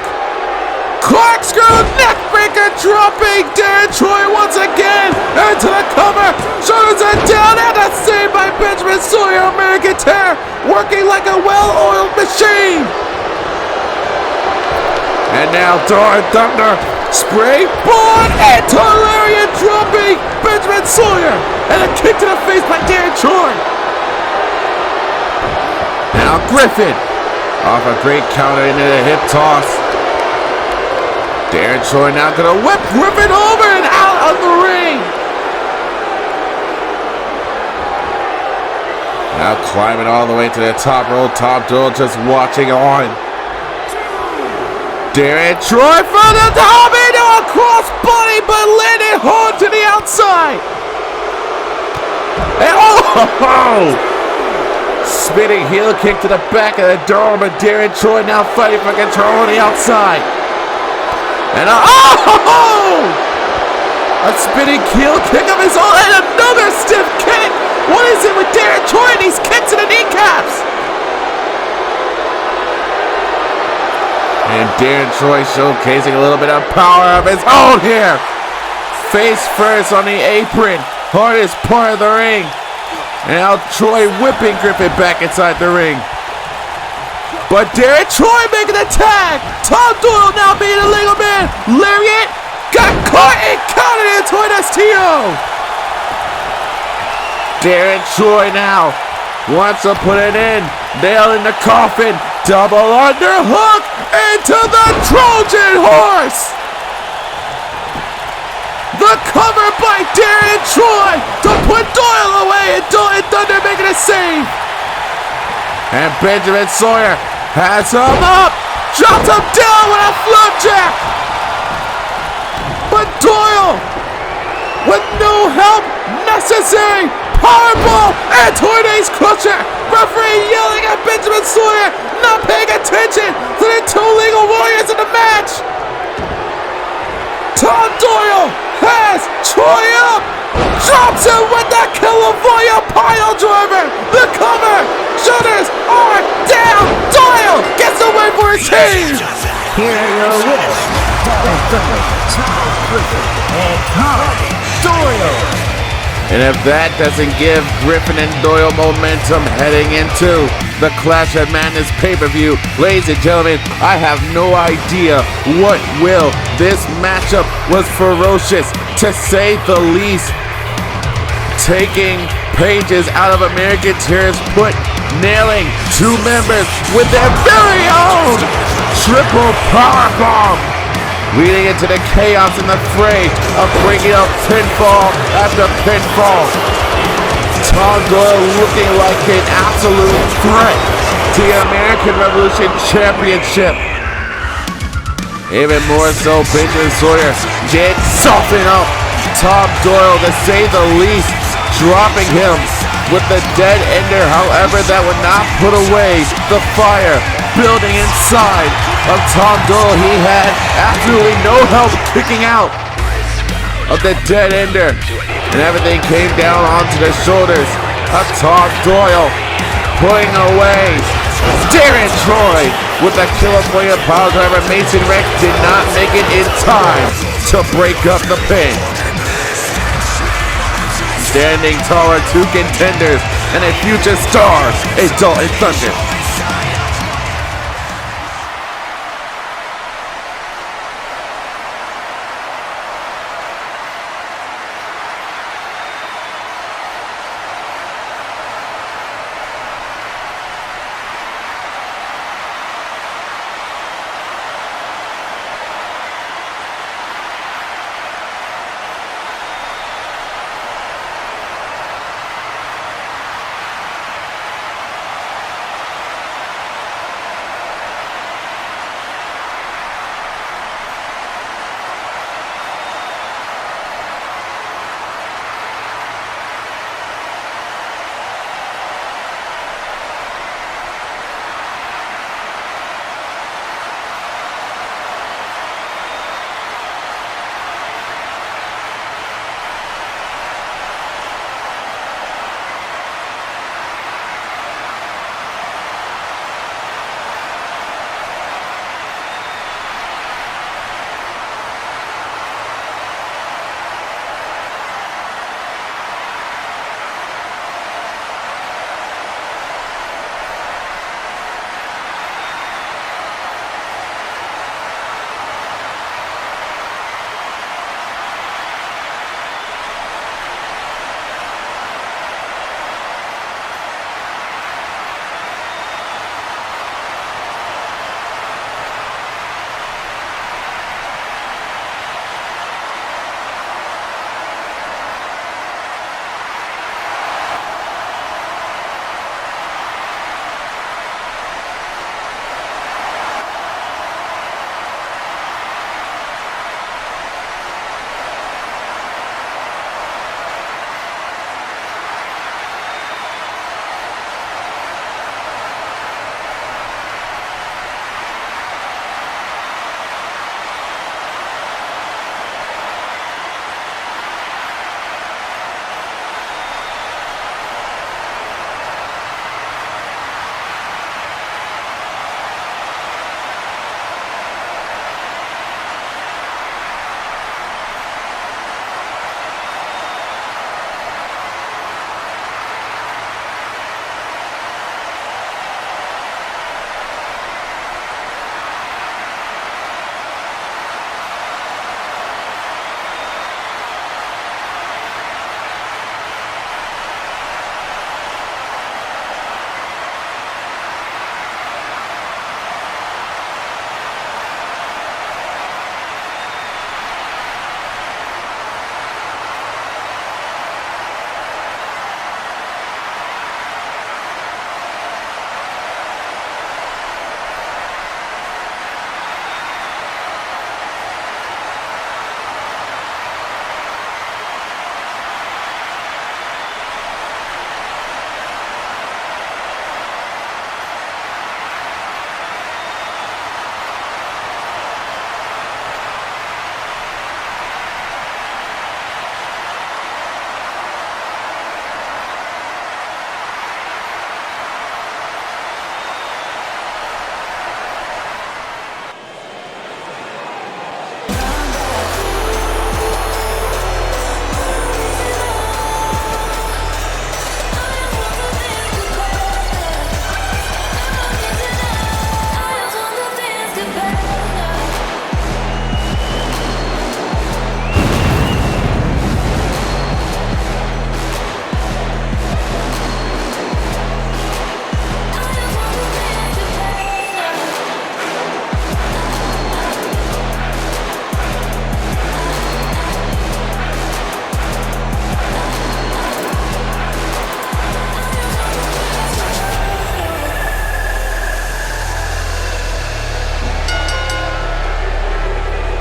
Corkscrew neckbreaker dropping Darren Troy once again into the cover. Shoulders are down and a save by Benjamin Sawyer. American Terror working like a well-oiled machine. And now Dawn Thunder springboard into lariat dropping Benjamin Sawyer and a kick to the face by Darren Troy. Now Griffin off a great counter into the hip toss. Darren Troy now gonna whip Griffin over and out of the ring. Now climbing all the way to the top rope. Tom Doyle just watching on. Darren Troy for the top into a crossbody, but landed hard to the outside. And oh! Spinning heel kick to the back of the dome, but Darren Troy now fighting for control on the outside. And a spinning heel kick of his own, and another stiff kick. What is it with Darren Troy and these kicks to the kneecaps? And Darren Troy showcasing a little bit of power of his own here. Face first on the apron, hardest part of the ring. And now Troy whipping Griffin back inside the ring. But Darren Troy making the tag. Tom Doyle now being a legal man. Lariat got caught and counted into an STO. Darren Troy now wants to put it in. Nail in the coffin. Double underhook into the Trojan horse. The cover by Darren Troy to put Doyle away, and Dalton Thunder making a save. And Benjamin Sawyer has him up, drops him down with a flapjack. But Doyle, with no help necessary, powerbomb and tornado crusher. Referee yelling at Benjamin Sawyer, not paying attention to the two legal warriors in the match. Tom Doyle has Troy up, drops him with the California pile driver. The cover, shoulders are down. Doyle gets away for his team. Here are your winners, Dalton Thunder, Charles Griffin, and Caw Doyle. And if that doesn't give Griffin and Doyle momentum heading into the Clash at Madness pay-per-view, ladies and gentlemen, I have no idea what will. This matchup was ferocious, to say the least. taking pages out of American Terror's put, nailing two members with their very own triple powerbomb, leading into the chaos in the fray of bringing up pinfall after pinfall. Tom Doyle looking like an absolute threat to the American Revolution Championship. Even more so, Benjamin Sawyer did soften up Tom Doyle, to say the least, dropping him with the dead ender. However, that would not put away the fire building inside of Tom Doyle. He had absolutely no help kicking out of the dead ender, and everything came down onto the shoulders of Tom Doyle, pulling away Darren Troy with a California power driver. Mason Rex did not make it in time to break up the pin. Standing tall are two contenders and a future star, a Dalton Thunder.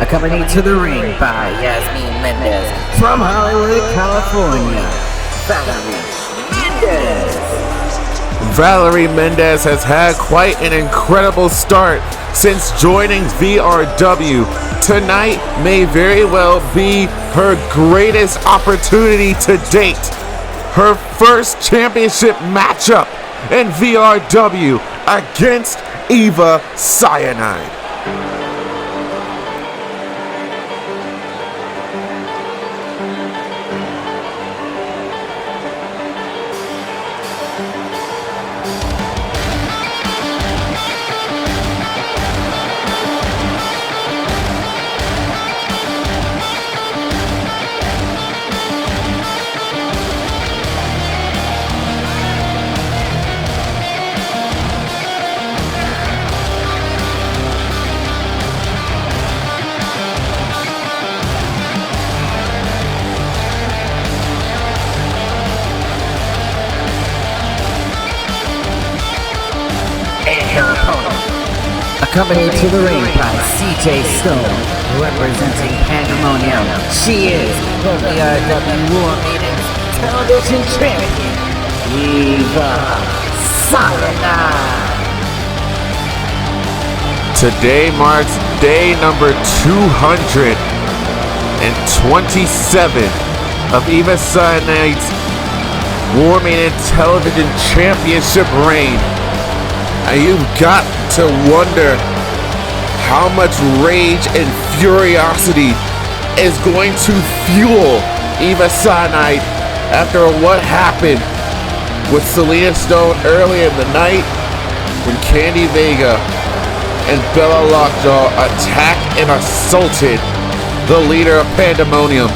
Accompanied to the ring by Yasmin Mendez from Hollywood, California, Valerie Mendez. Valerie Mendez has had quite an incredible start since joining VRW. Tonight may very well be her greatest opportunity to date. Her first championship matchup in VRW against Eva Cyanide. Accompanied to the ring by CJ Stone, representing Pandemonium. She is the VRW Management television champion, Eva Cyanide. Today marks day number 227 of Eva Cyanide's Warming Television Championship reign. And you've got to wonder how much rage and furiosity is going to fuel Eva Cyanide after what happened with Selena Stone earlier in the night when Candy Vega and Bella Lockjaw attacked and assaulted the leader of Pandemonium.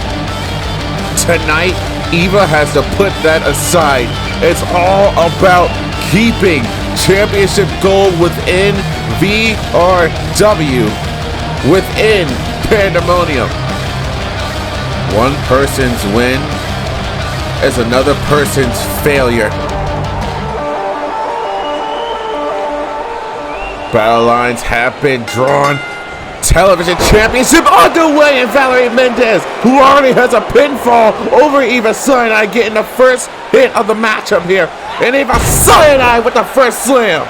Tonight, Eva has to put that aside. It's all about keeping championship gold within VRW, within Pandemonium. One person's win is another person's failure. Battle lines have been drawn. Television championship underway, and Valerie Mendez, who already has a pinfall over Eva Cyanide, getting the first hit of the matchup here. And Eva Cyanide with the first slam.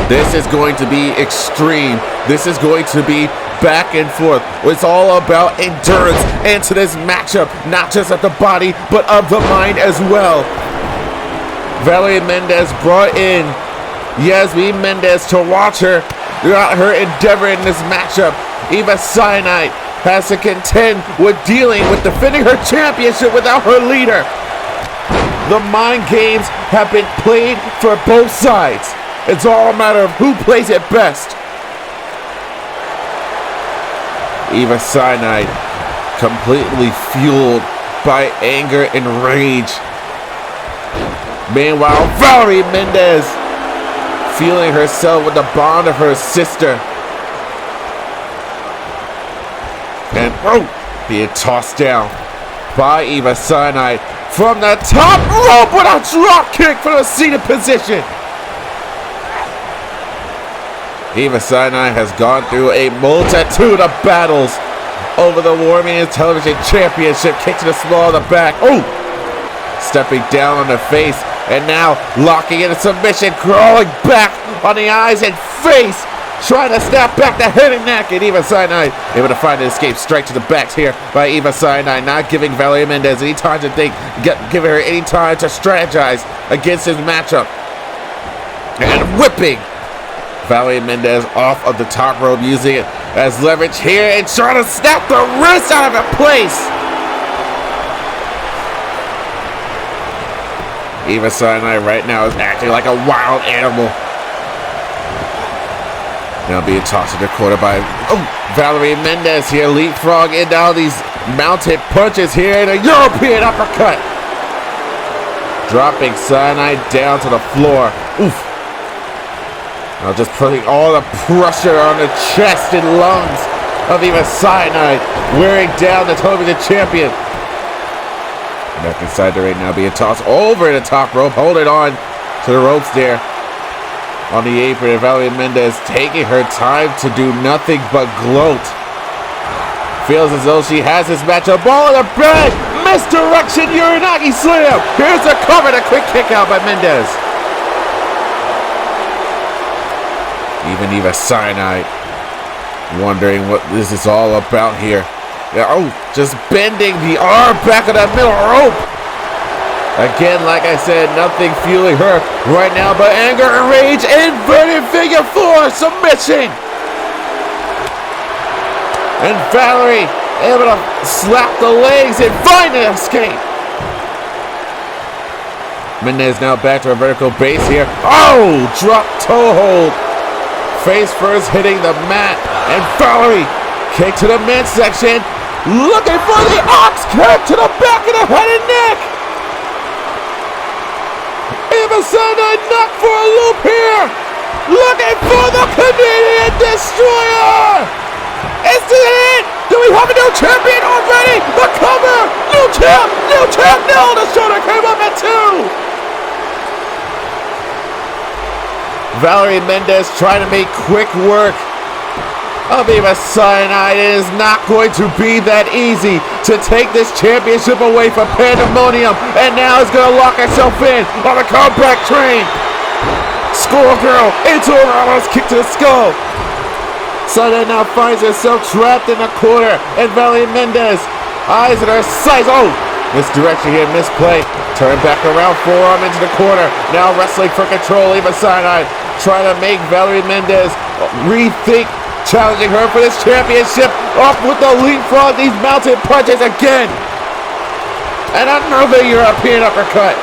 This is going to be extreme. This is going to be back and forth. It's all about endurance into this matchup, not just of the body, but of the mind as well. Valerie Mendez brought in Yasmin Mendez to watch her throughout her endeavor in this matchup. Eva Cyanide has to contend with dealing with defending her championship without her leader. The mind games have been played for both sides. It's all a matter of who plays it best. Eva Cyanide completely fueled by anger and rage. Meanwhile, Valerie Mendez feeling herself with the bond of her sister. And being tossed down by Eva Cyanide from the top rope with a drop kick from a seated position. Eva Cyanide has gone through a multitude of battles over the Warming Television Championship. Kick to the small of the back. Stepping down on her face, and now locking in a submission, crawling back on the eyes and face, trying to snap back the head and neck, and Eva Cyanide able to find an escape strike to the backs here by Eva Cyanide, not giving Valerie Mendez any time to think, giving her any time to strategize against this matchup. And whipping Valerie Mendez off of the top rope, using it as leverage here and trying to snap the wrist out of a place. Eva Cyanide right now is acting like a wild animal. Now being tossed in the corner by Valerie Mendez here, leapfrogging down these mounted punches here and a European uppercut. Dropping Cyanide down to the floor. Now just putting all the pressure on the chest and lungs of Eva Cyanide, wearing down the television champion. Back inside the ring now, being tossed over the top rope, holding on to the ropes there. on the apron, and Valerie Mendez taking her time to do nothing but gloat. Feels as though she has this matchup. Ball in the bag. Misdirection Uranagi slam. Here's the cover. The quick kick out by Mendez. Even Eva Cyanide wondering what this is all about here. Yeah, oh, just bending the arm back of that middle rope. Again, like I said, nothing fueling her right now but anger and rage. Inverted figure 4 submission. And Valerie able to slap the legs and find an escape. Mendez now back to a vertical base here. Oh, drop toe hold. Face first hitting the mat. And Valerie kick to the midsection. Looking for the ox kick to the back of the head and neck. Eva Cyanide knocked for a loop here. Looking for the Canadian Destroyer. Is this it? Do we have a new champion already? The cover! New champ! No! The shoulder came up at 2! Valerie Mendez trying to make quick work of Eva Cyanide. It is not going to be that easy to take this championship away from Pandemonium. And now is going to lock herself in on a comeback train. Schoolgirl into a roundhouse kick to the skull. Cyanide now finds herself trapped in a corner, and Valerie Mendez, eyes in her sights. Oh, misdirection here, misplay. Turn back around, forearm into the corner. Now wrestling for control. Eva Cyanide trying to make Valerie Mendez rethink challenging her for this championship. Up with the leapfrog, these mounted punches again. And another European uppercut.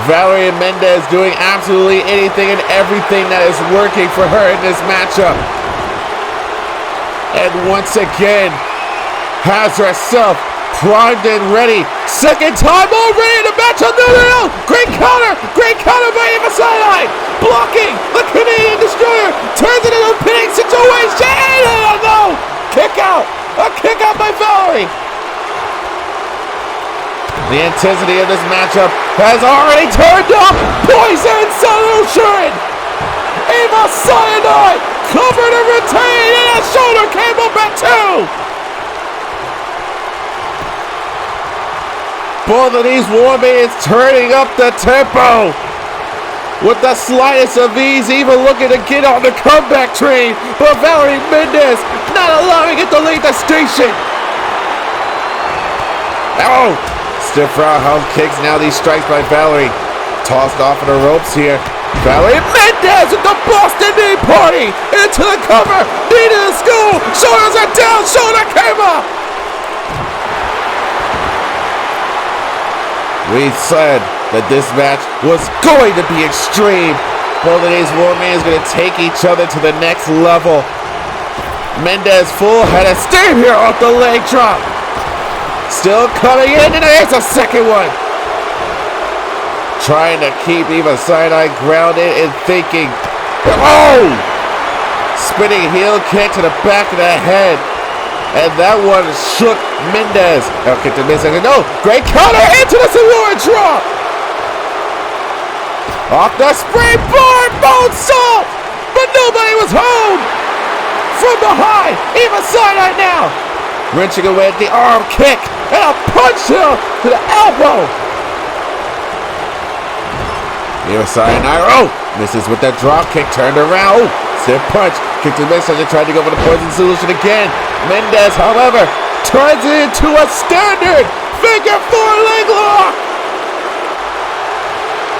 Valerie Mendez doing absolutely anything and everything that is working for her in this matchup. And once again, has herself primed and ready. Second time already in the matchup. No. Great counter by Eva Cyanide. Blocking the Canadian Destroyer. Turns it into a pinning situation. No. Kick out. A kick out by Valerie. The intensity of this matchup has already turned up. Poison solution. Eva Cyanide covered and retained, and a shoulder came up at 2. Both of these Warmaidens turning up the tempo with the slightest of ease, even looking to get on the comeback train. But Valerie Mendez not allowing it to leave the station. Oh! Stiff roundhouse kicks, now these strikes by Valerie. Tossed off of the ropes here. Valerie Mendez with the Boston Knee Party. Into the cover. Knee to the skull. Shoulders are down. Shoulder came up. We said that this match was going to be extreme. Both of these Warmaidens going to take each other to the next level. Mendez full head of steam here off the leg drop. Still coming in, and there's a second one. Trying to keep Eva Cyanide grounded and thinking. Oh! Spinning heel kick to the back of the head. And that one shook Mendez. Now kick to midsection. No! Great counter into the Samoan drop! Off the springboard! Moonsault! But nobody was home! From behind! Eva Cyanide now! Wrenching away at the arm kick. And a punch to the elbow. Eva Cyanide, oh, misses with that drop kick, turned around. Oh, stiff punch, kick to the midsection, tried to go for the poison solution again. Mendez, however, turns it into a standard figure 4 leg lock.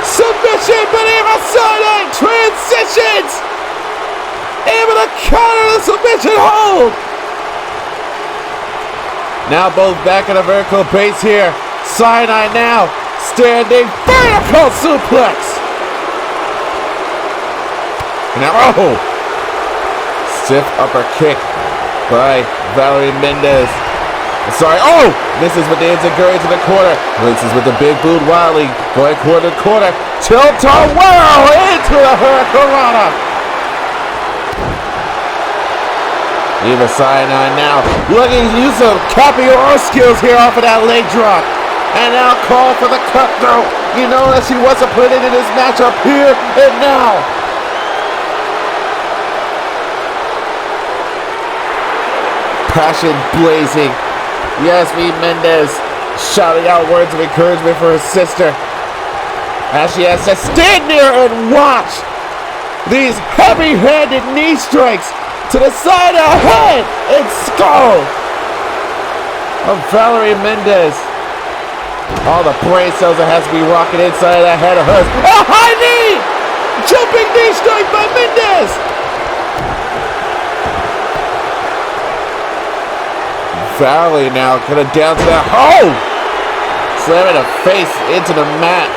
Submission, but Eva Cyanide transitions. Able to counter the submission hold. Now both back in a vertical base here. Cyanide now standing vertical suplex. Now, oh! Stiff upper kick by Valerie Mendez. Sorry, oh! Misses with the enziguri to the corner. Misses with the big boot wildly. Going corner to corner. Tilt-on wow! Into the Hurricanrana. Eva Cyanide now looking to use some Capoeira skills here off of that leg drop. And now call for the cutthroat You know that she wasn't put in this matchup here and now. Passion blazing. Yasmin Mendez shouting out words of encouragement for her sister as she has to stand there and watch these heavy-handed knee strikes to the side of her head and skull of Valerie Mendez. All the brain cells that has to be rocking inside of that head of hers. A high knee! Jumping knee strike by Mendez! Valerie now kind of down to that. Oh! Slamming her face into the mat.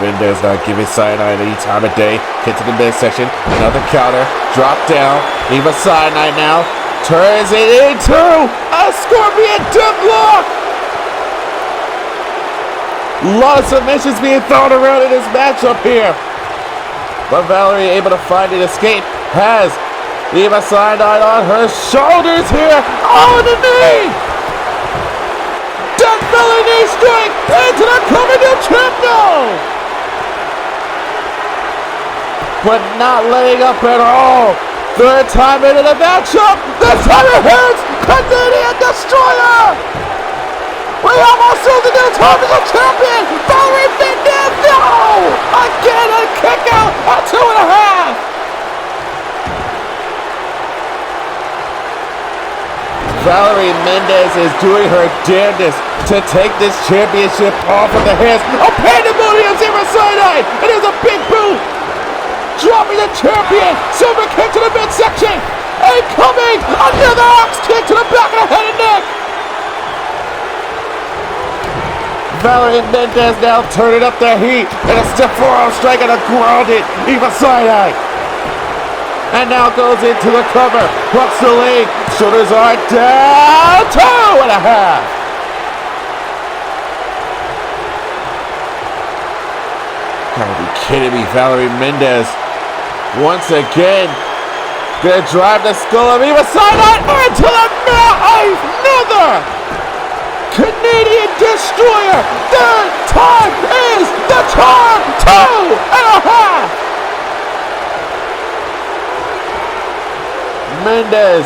Mendez not giving cyanide any time of day. Hit to the midsection. Another counter. Drop down. Eva cyanide now. Turns it into a scorpion deathlock. A lot of submissions being thrown around in this matchup here. But Valerie able to find an escape. Has Eva cyanide on her shoulders here. Oh, the knee. Death belly knee strike into the cover to trip. No. But not letting up at all. Third time into the matchup. This time it hurts. Canadian Destroyer. We almost saw the new topical champion. Valerie Mendez. No. Again a kick out at 2.5. Valerie Mendez is doing her damnedest to take this championship off of the hands of Pandemonium's Eva cyanide. It is a big boot. Dropping the champion. Silver kick to the midsection. Incoming. Another axe kick to the back of the head and neck. Valerie Mendez now turning up the heat. And a stiff forearm strike and a grounded Eva cyanide. And now goes into the cover. Bucks the leg. Shoulders are down. 2.5. Gotta be kidding me, Valerie Mendez. Once again, gonna drive the skull of Eva cyanide into the mat. Another Canadian Destroyer. Third time is the charm. 2.5. Mendez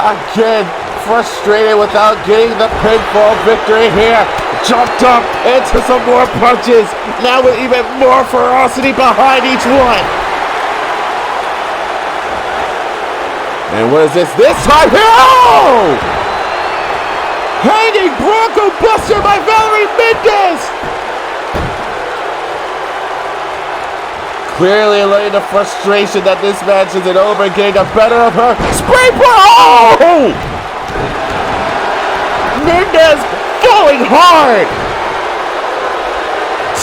again frustrated without getting the pinfall victory here. Jumped up into some more punches. Now with even more ferocity behind each one. And what is this time here? Oh! Hanging Bronco Buster by Valerie Mendez. Clearly letting the frustration that this match isn't over getting the better of her. Spray oh! Mendez going hard.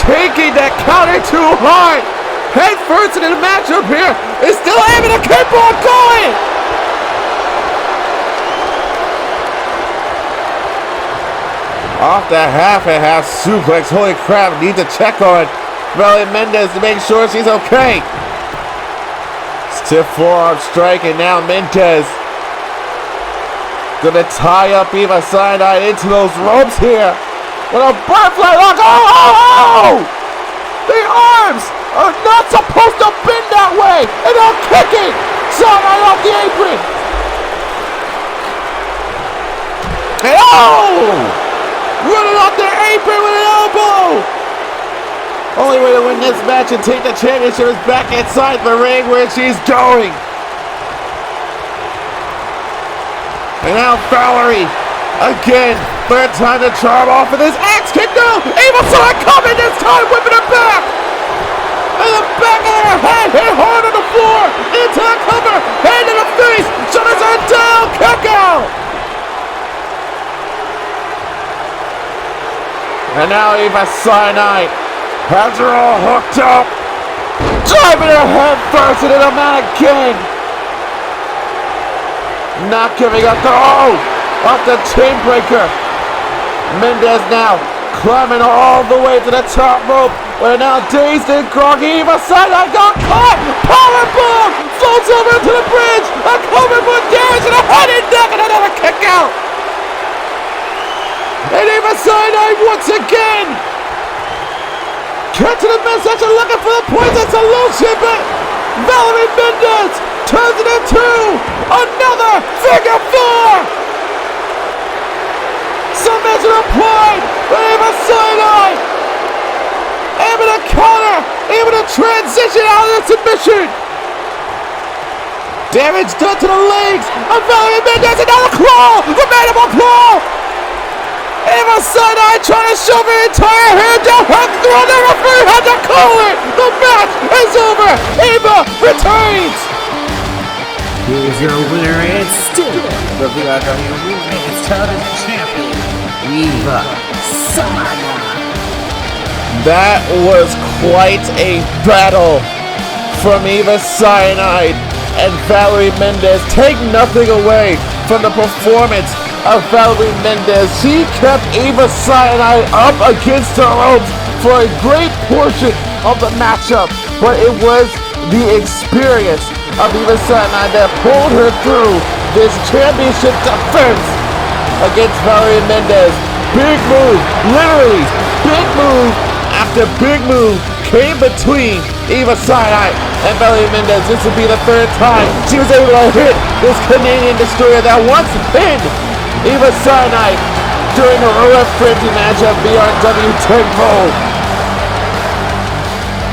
Taking that counter too hard. Head first in the matchup here. Is still able to keep on going. Off the half and half suplex. Holy crap, need to check on Valerie Mendez to make sure she's okay. Stiff forearm strike and now Mendez gonna tie up Eva cyanide into those ropes here with a butterfly lock. Oh! The arms are not supposed to bend that way and they're kicking cyanide off the apron. And oh! Running off their apron with an elbow! Only way to win this match and take the championship is back inside the ring where she's going. And now Valerie, again, third time to charm off of this axe kick. No! Eva saw it coming this time, whipping it back! And the back of her head hit hard on the floor! Into the cover! Hand in the face! Shoulders are down! Kick out! And now Eva cyanide has her all hooked up. Driving her head first into the mat again. Not giving up the off the chain breaker. Mendez now climbing all the way to the top rope. Where now dazed and groggy Eva cyanide got caught. Powerbomb floats over to the bridge. A cover for damage and a head and neck and another kick out. And Eva Cyanide once again. Cut to the midsection looking for the poison solution, but Valerie Mendez turns it into another figure four. Submission applied by Eva Cyanide. Able to counter, able to transition out of the submission. Damage done to the legs of Valerie Mendez. Another claw, the mandible claw. Eva Cyanide trying to shove her entire hand down her throat. The referee had to call it. The match is over. Eva retains. Here's your winner and still the VRW Women's Television Champion, Eva Cyanide. That was quite a battle from Eva Cyanide and Valerie Mendez. Take nothing away from the performance of Valerie Mendez. She kept Eva Cyanide up against the ropes for a great portion of the matchup, but it was the experience of Eva Cyanide that pulled her through this championship defense against Valerie Mendez. Big move, literally big move after big move came between Eva Cyanide and Valerie Mendez. This would be the third time she was able to hit this Canadian destroyer that once pinned Eva Cyanide during the OF Frenzy match of VRW Tenfold.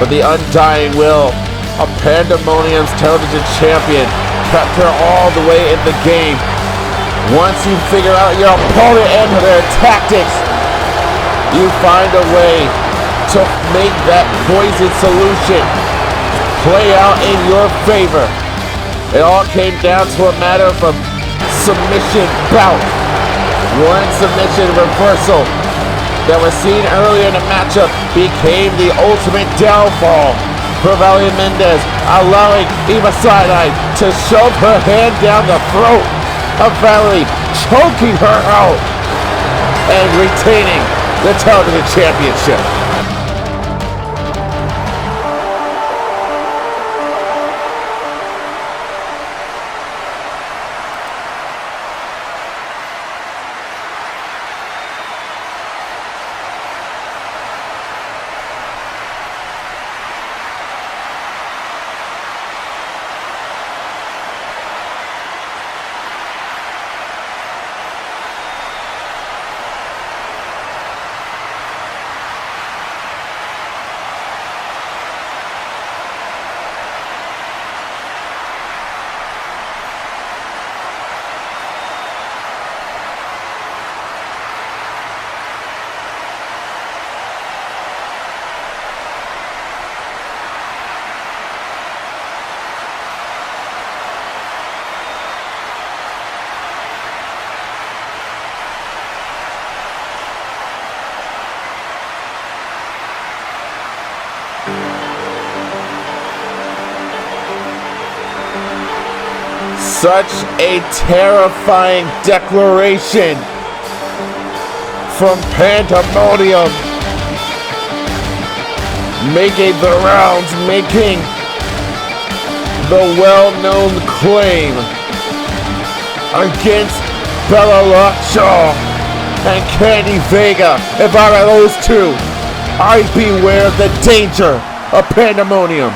But the undying will of Pandemonium's television champion kept her all the way in the game. Once you figure out your opponent and their tactics, you find a way to make that poison solution play out in your favor. It all came down to a matter of a submission bout. One submission reversal that was seen earlier in the matchup became the ultimate downfall for Valerie Mendez, allowing Eva Cyanide to shove her hand down the throat of Valerie, choking her out and retaining the television championship. Such a terrifying declaration from Pandemonium, making the rounds, making the well-known claim against Bella Lockjaw and Candy Vega. If I were those two, I beware the danger of Pandemonium.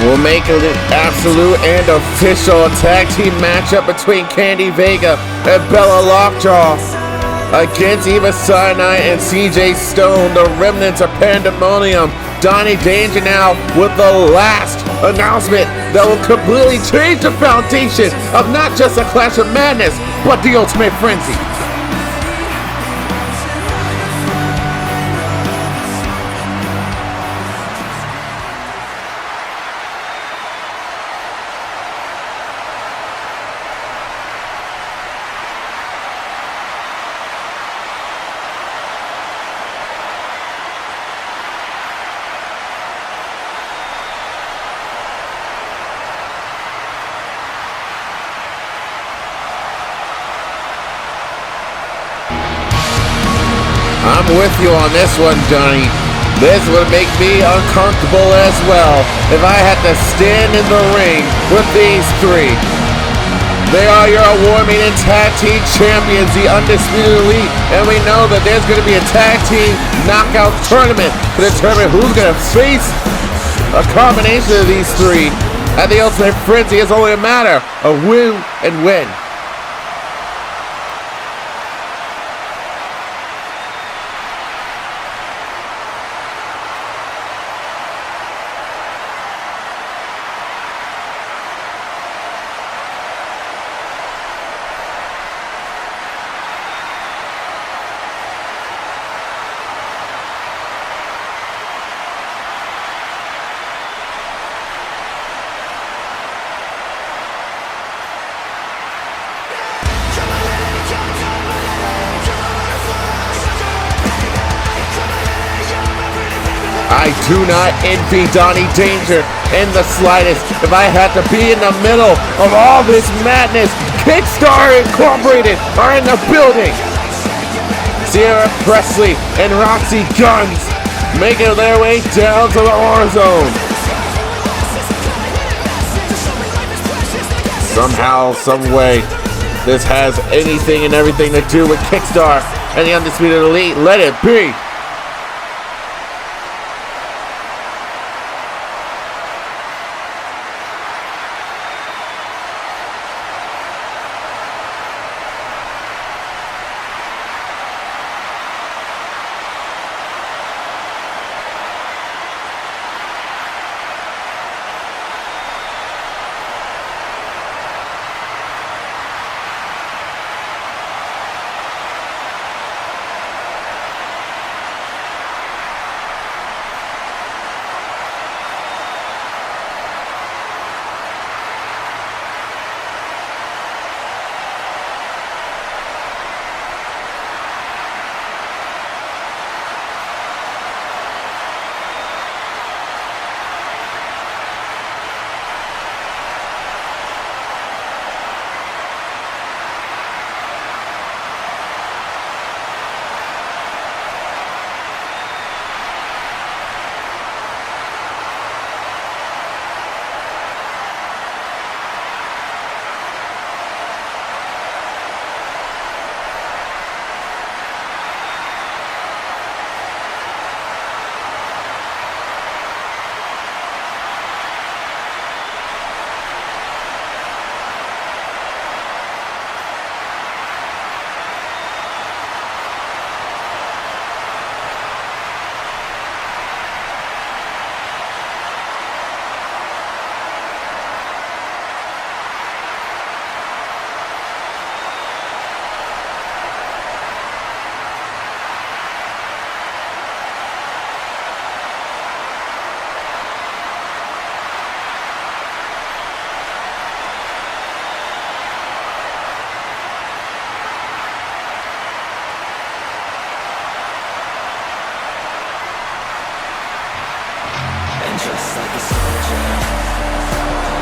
will make an absolute and official tag team matchup between Candy Vega and Bella Lockjaw against Eva Sinai and CJ Stone, the remnants of Pandemonium. Donnie Danger now with the last announcement that will completely change the foundation of not just a Clash of Madness, but the Ultimate Frenzy. I'm with you on this one, Johnny. This would make me uncomfortable as well if I had to stand in the ring with these three. They are your award-winning tag team champions, the Undisputed Elite, and we know that there's going to be a tag team knockout tournament to determine who's going to face a combination of these three. At the Ultimate Frenzy, it's only a matter of who and when. I do not envy Donnie Danger in the slightest. If I had to be in the middle of all this madness, Kickstar Incorporated are in the building. Sierra Presley and Roxy Guns making their way down to the Warzone. Somehow, some way, this has anything and everything to do with Kickstar and the Undisputed Elite. Let it be.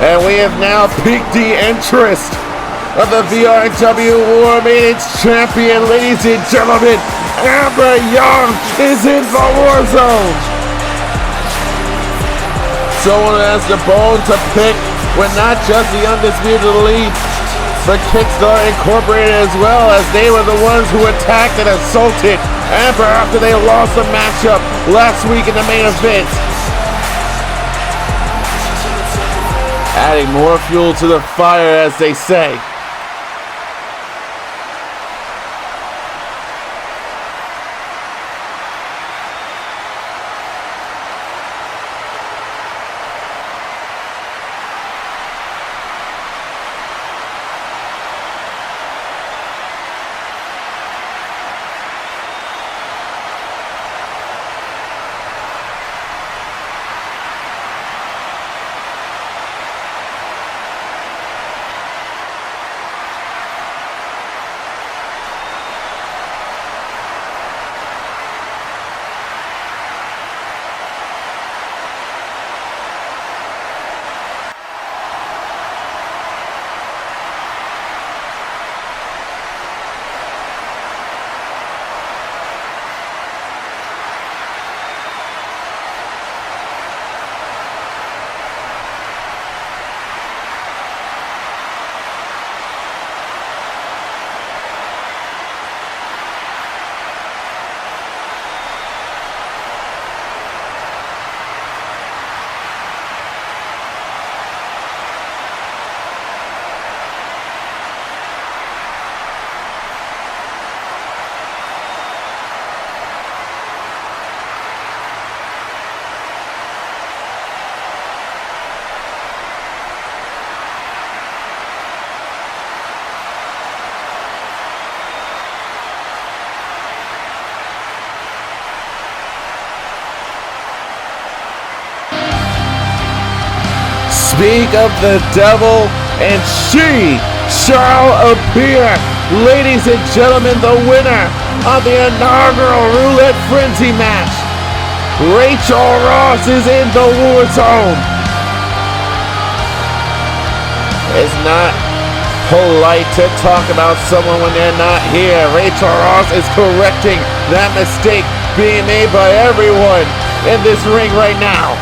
And we have now piqued the interest of the VRW Management champion, ladies and gentlemen. Amber Young is in the Warzone. Someone who has the bone to pick with not just the Undisputed Elite, but Kickstar Incorporated as well, as they were the ones who attacked and assaulted Amber after they lost the matchup last week in the main event. adding more fuel to the fire, as they say. Speak of the devil, and she shall appear. Ladies and gentlemen, the winner of the inaugural Roulette Frenzy match, Rachel Ross, is in the Warzone. It's not polite to talk about someone when they're not here. Rachel Ross is correcting that mistake being made by everyone in this ring right now.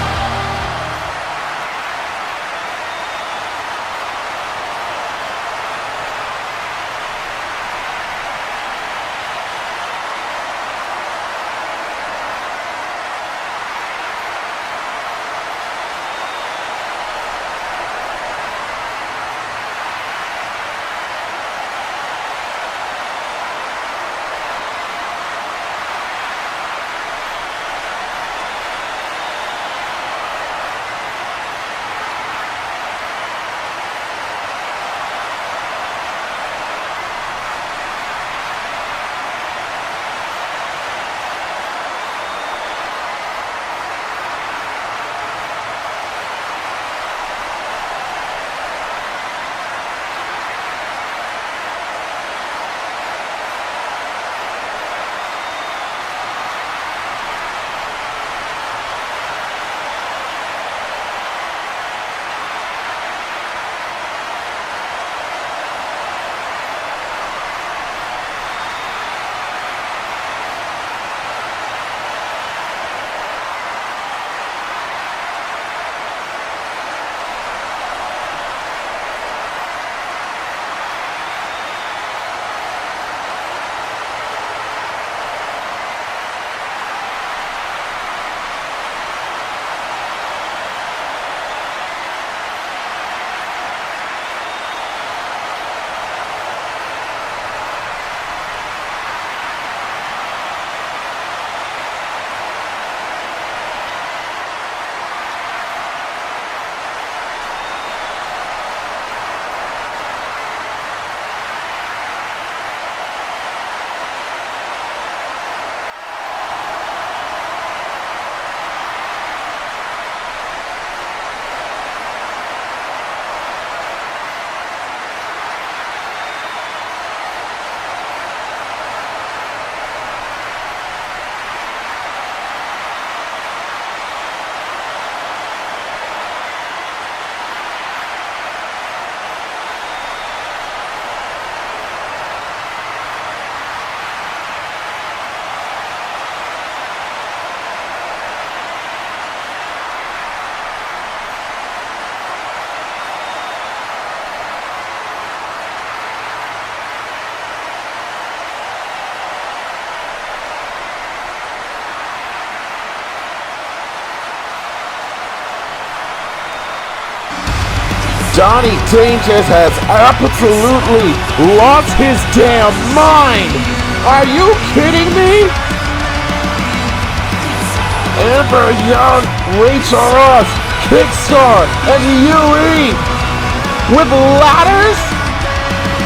Johnny Dangerous has absolutely lost his damn mind. Are you kidding me? Amber Young, Rachel Ross, Kickstar, and UE with ladders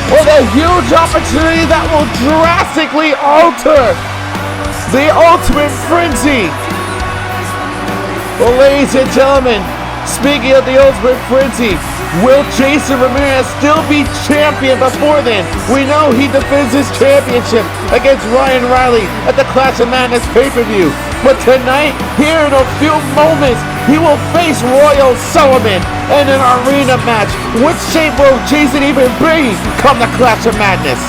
with a huge opportunity that will drastically alter the Ultimate Frenzy. Well, ladies and gentlemen, speaking of the Ultimate Frenzy, will Jason Ramirez still be champion before then? We know he defends his championship against Ryan Riley at the Clash of Madness pay-per-view. But tonight, here in a few moments, he will face Royal Sullivan in an arena match. What shape will Jason even be come the Clash of Madness?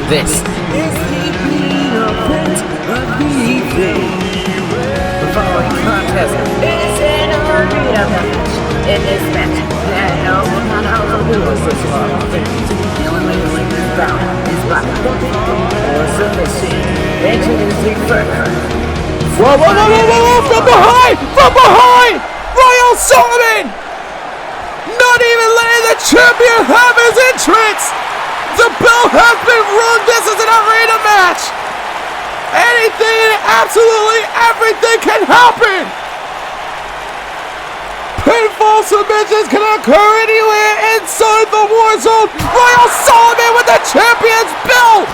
This is the main event of the evening. The following contest is an arena match. In this match, no one else will do us this far. The only way to win this bout is by or submission. Introducing first. Whoa, from behind! From behind! Royal Sullivan! Not even letting the champion have his entrance! The bell has been rung. This is an arena match. Anything and absolutely everything can happen. Pinfall submissions can occur anywhere inside the Warzone. Royal Sullivan with the champion's belt.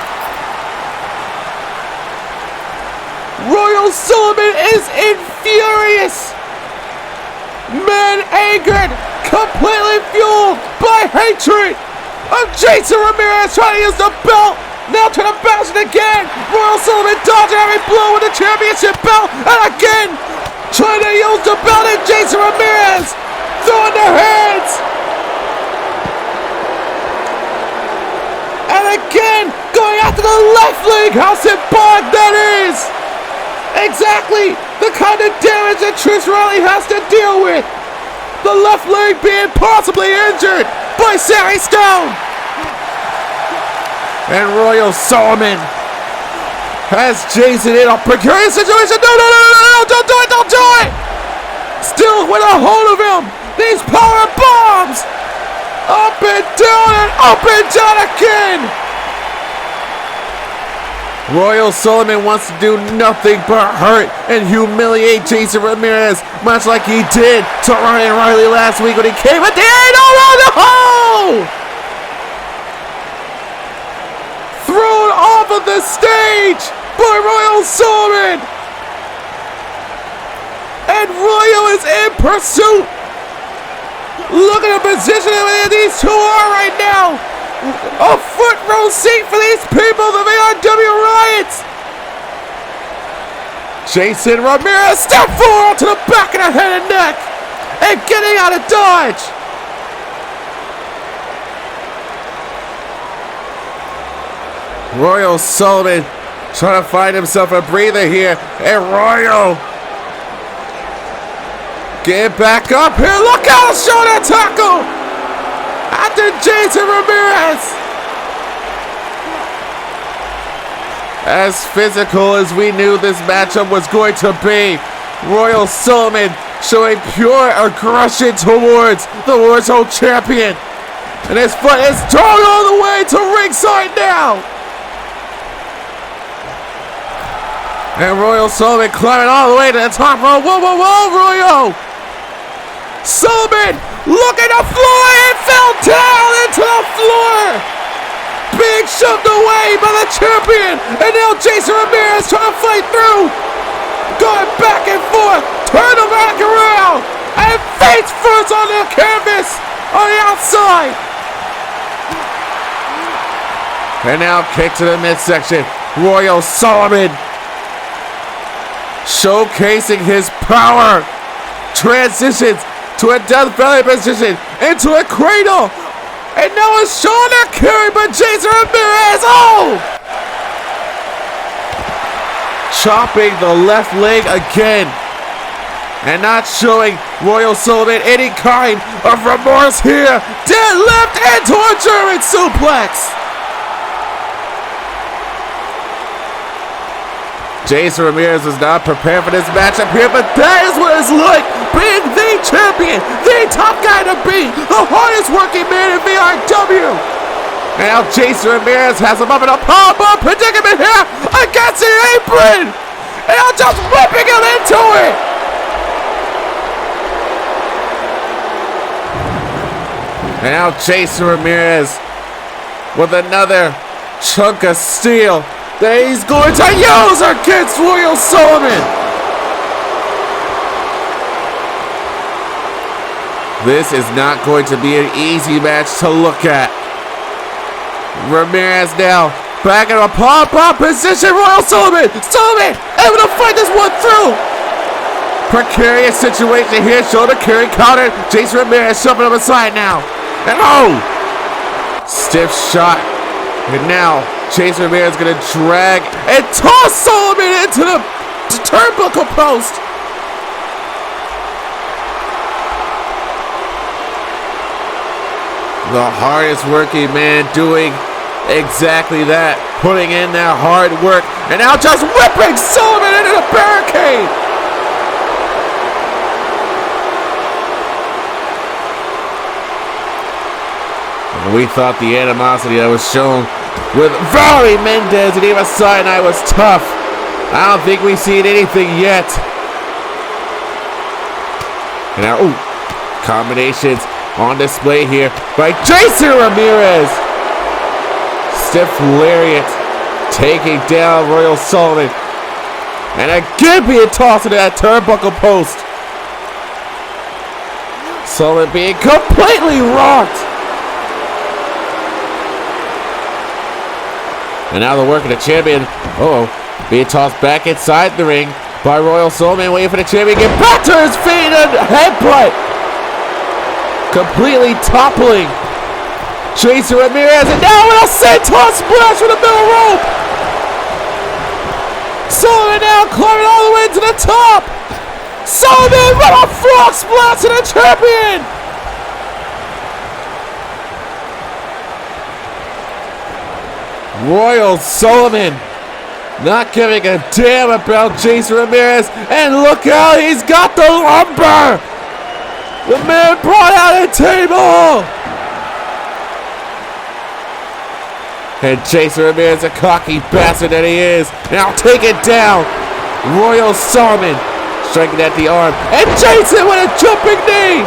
Royal Sullivan is infurious. Man angered, completely fueled by hatred of Jason Ramirez, trying to use the belt. Now trying to bounce it again. Royal Sullivan dodging every blow with the championship belt. And again, trying to use the belt at Jason Ramirez. Throwing their hands. And again, going after the left leg. How symbolic that is. Exactly the kind of damage that Trish Riley has to deal with. The left leg being possibly injured by Sari Stone. And Royal Sullivan has Jason in a precarious situation. No, don't do it. Still with a hold of him. These power bombs. Up and down again. Royal Sullivan wants to do nothing but hurt and humiliate Jason Ramirez, much like he did to Ryan Riley last week when he came at the end. Oh, no! Thrown off of the stage by Royal Sullivan. and Royal is in pursuit. Look at the position that these two are right now. A front row seat for these people, the VRW Riots. Jason Ramirez step forward to the back of the head and neck and getting out of dodge. Royal Sullivan trying to find himself a breather here, and Royal get back up here. Look out, shoulder tackle after Jason Ramirez. As physical as we knew this matchup was going to be, Royal Sullivan showing pure aggression towards the Warzone champion. And his foot is thrown all the way to ringside now. And Royal Sullivan climbing all the way to the top rope. Whoa, whoa, whoa, Royal Sullivan, look at the floor, and fell down into the floor. Being shoved away by the champion, and now Jason Ramirez trying to fight through. Going back and forth, turn him back around, and face first on the canvas on the outside. And now kick to the midsection. Royal Sullivan showcasing his power. Transitions to a death valley position, into a cradle, and now a shoulder carry by Jason Ramirez. Oh! Chopping the left leg again, and not showing Royal Sullivan any kind of remorse here. Deadlift into a German suplex. Jason Ramirez was not prepared for this matchup here, but that is what it's like being the champion, the top guy to beat, the hardest working man in VRW. And now Jason Ramirez has him up in a powerbomb predicament here against the apron. And now just whipping him into it. And now Jason Ramirez with another chunk of steel that he's going to use against Royal Sullivan. This is not going to be an easy match to look at. Ramirez now back in a pop-up position. Royal Sullivan able to fight this one through. Precarious situation here. Shoulder carry counter. Jason Ramirez shoving him aside now. And oh! Stiff shot. And now Jason Ramirez is going to drag and toss Sullivan into the turnbuckle post. The hardest working man doing exactly that, putting in that hard work, and now just whipping Sullivan into the barricade. We thought the animosity that was shown with Valerie Mendez and Eva Sinai was tough. I don't think we've seen anything yet. And now, ooh, combinations on display here by Jason Ramirez. Stiff lariat taking down Royal Sullivan. And again being tossed into that turnbuckle post. Sullivan being completely rocked. And now the work of the champion, being tossed back inside the ring by Royal Sullivan, waiting for the champion to get back to his feet and headbutt. Completely toppling Jason Ramirez, and now with a senton splash from the middle rope. Sullivan now climbing all the way to the top. Sullivan with a frog splash to the champion. Royal Sullivan not giving a damn about Jason Ramirez, and look out, he's got the lumber. The man brought out a table. And Jason Ramirez, a cocky bastard that he is, now take it down. Royal Sullivan striking at the arm, and Jason with a jumping knee.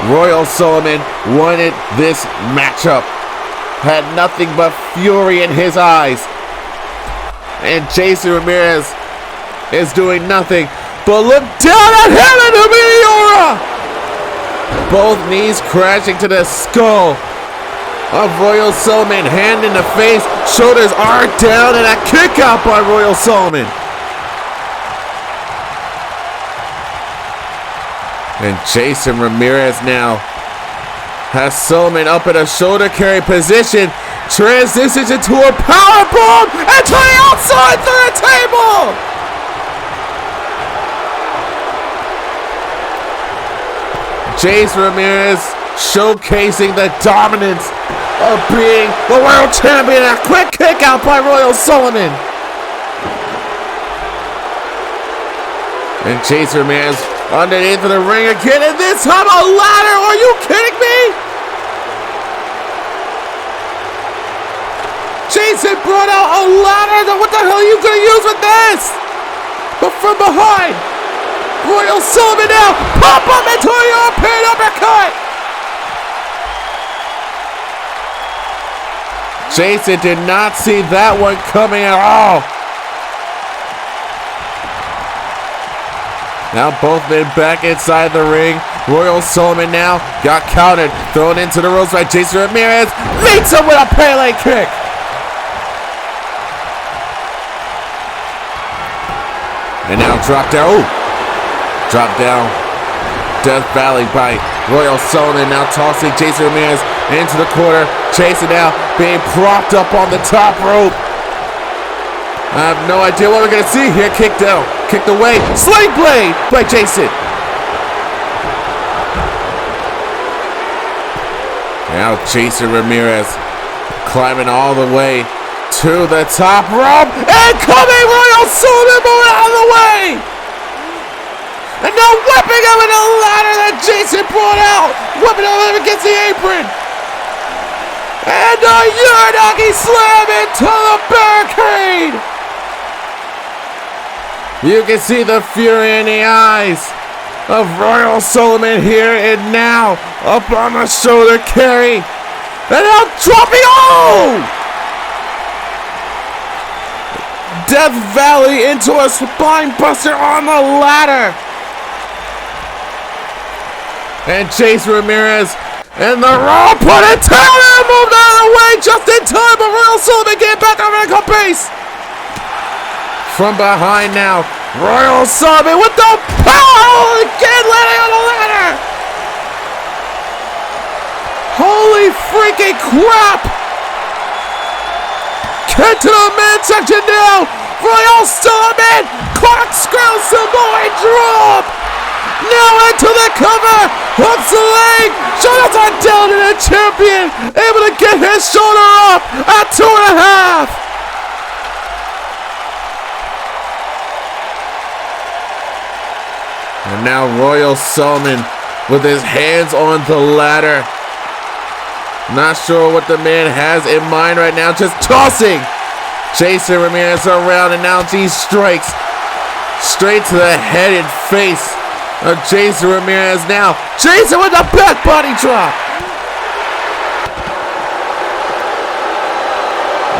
Royal Sullivan wanted this matchup. Had nothing but fury in his eyes. And Jason Ramirez is doing nothing but look down at him and Humiliora! Both knees crashing to the skull of Royal Solomon, hand in the face, shoulders are down, and a kick out by Royal Solomon. And Jason Ramirez now has Solomon up in a shoulder carry position, transitions into a power bomb, and to the outside through the table! Jason Ramirez showcasing the dominance of being the world champion. A quick kick out by Royal Solomon. And Jason Ramirez underneath of the ring again, and this time a ladder. Are you kidding me? Jason brought out a ladder. What the hell are you going to use with this? But from behind, Royal Solomon now pop up into a European uppercut. Jason did not see that one coming at all. Now both men back inside the ring. Royal Solomon now got countered, thrown into the ropes by Jason Ramirez. Meets him with a Pele kick. And now drop down. Ooh. Drop down. Death Valley by Royal Solomon. Now tossing Jason Ramirez into the corner. Jason now being propped up on the top rope. I have no idea what we're going to see here. Kicked down. Kicked away. Sling blade by Jason. Now Jason Ramirez climbing all the way to the top rope. And coming Royal Solomon moving out of the way. And now whipping him with a ladder that Jason brought out. Whipping him against the apron. And a Uranagi slam into the barricade. You can see the fury in the eyes of Royal Solomon here and now. Up on the shoulder carry. And now dropping. Oh! Death Valley into a spine buster on the ladder. And Jason Ramirez and the Raw put it down and moved out of the way just in time, but Royal Solomon getting back on the base. From behind now, Royal Solomon with the power again, landing on the ladder. Holy freaking crap. Get to the midsection now. Royal Solomon, corkscrew Samoan drop. Now into the cover, hooks the leg, shoulders are down, and the champion able to get his shoulder up at 2.5. And now Royal Solomon with his hands on the ladder. Not sure what the man has in mind right now, just tossing Jason Ramirez around, and now he strikes straight to the head and face of Jason Ramirez now. Jason with the back body drop.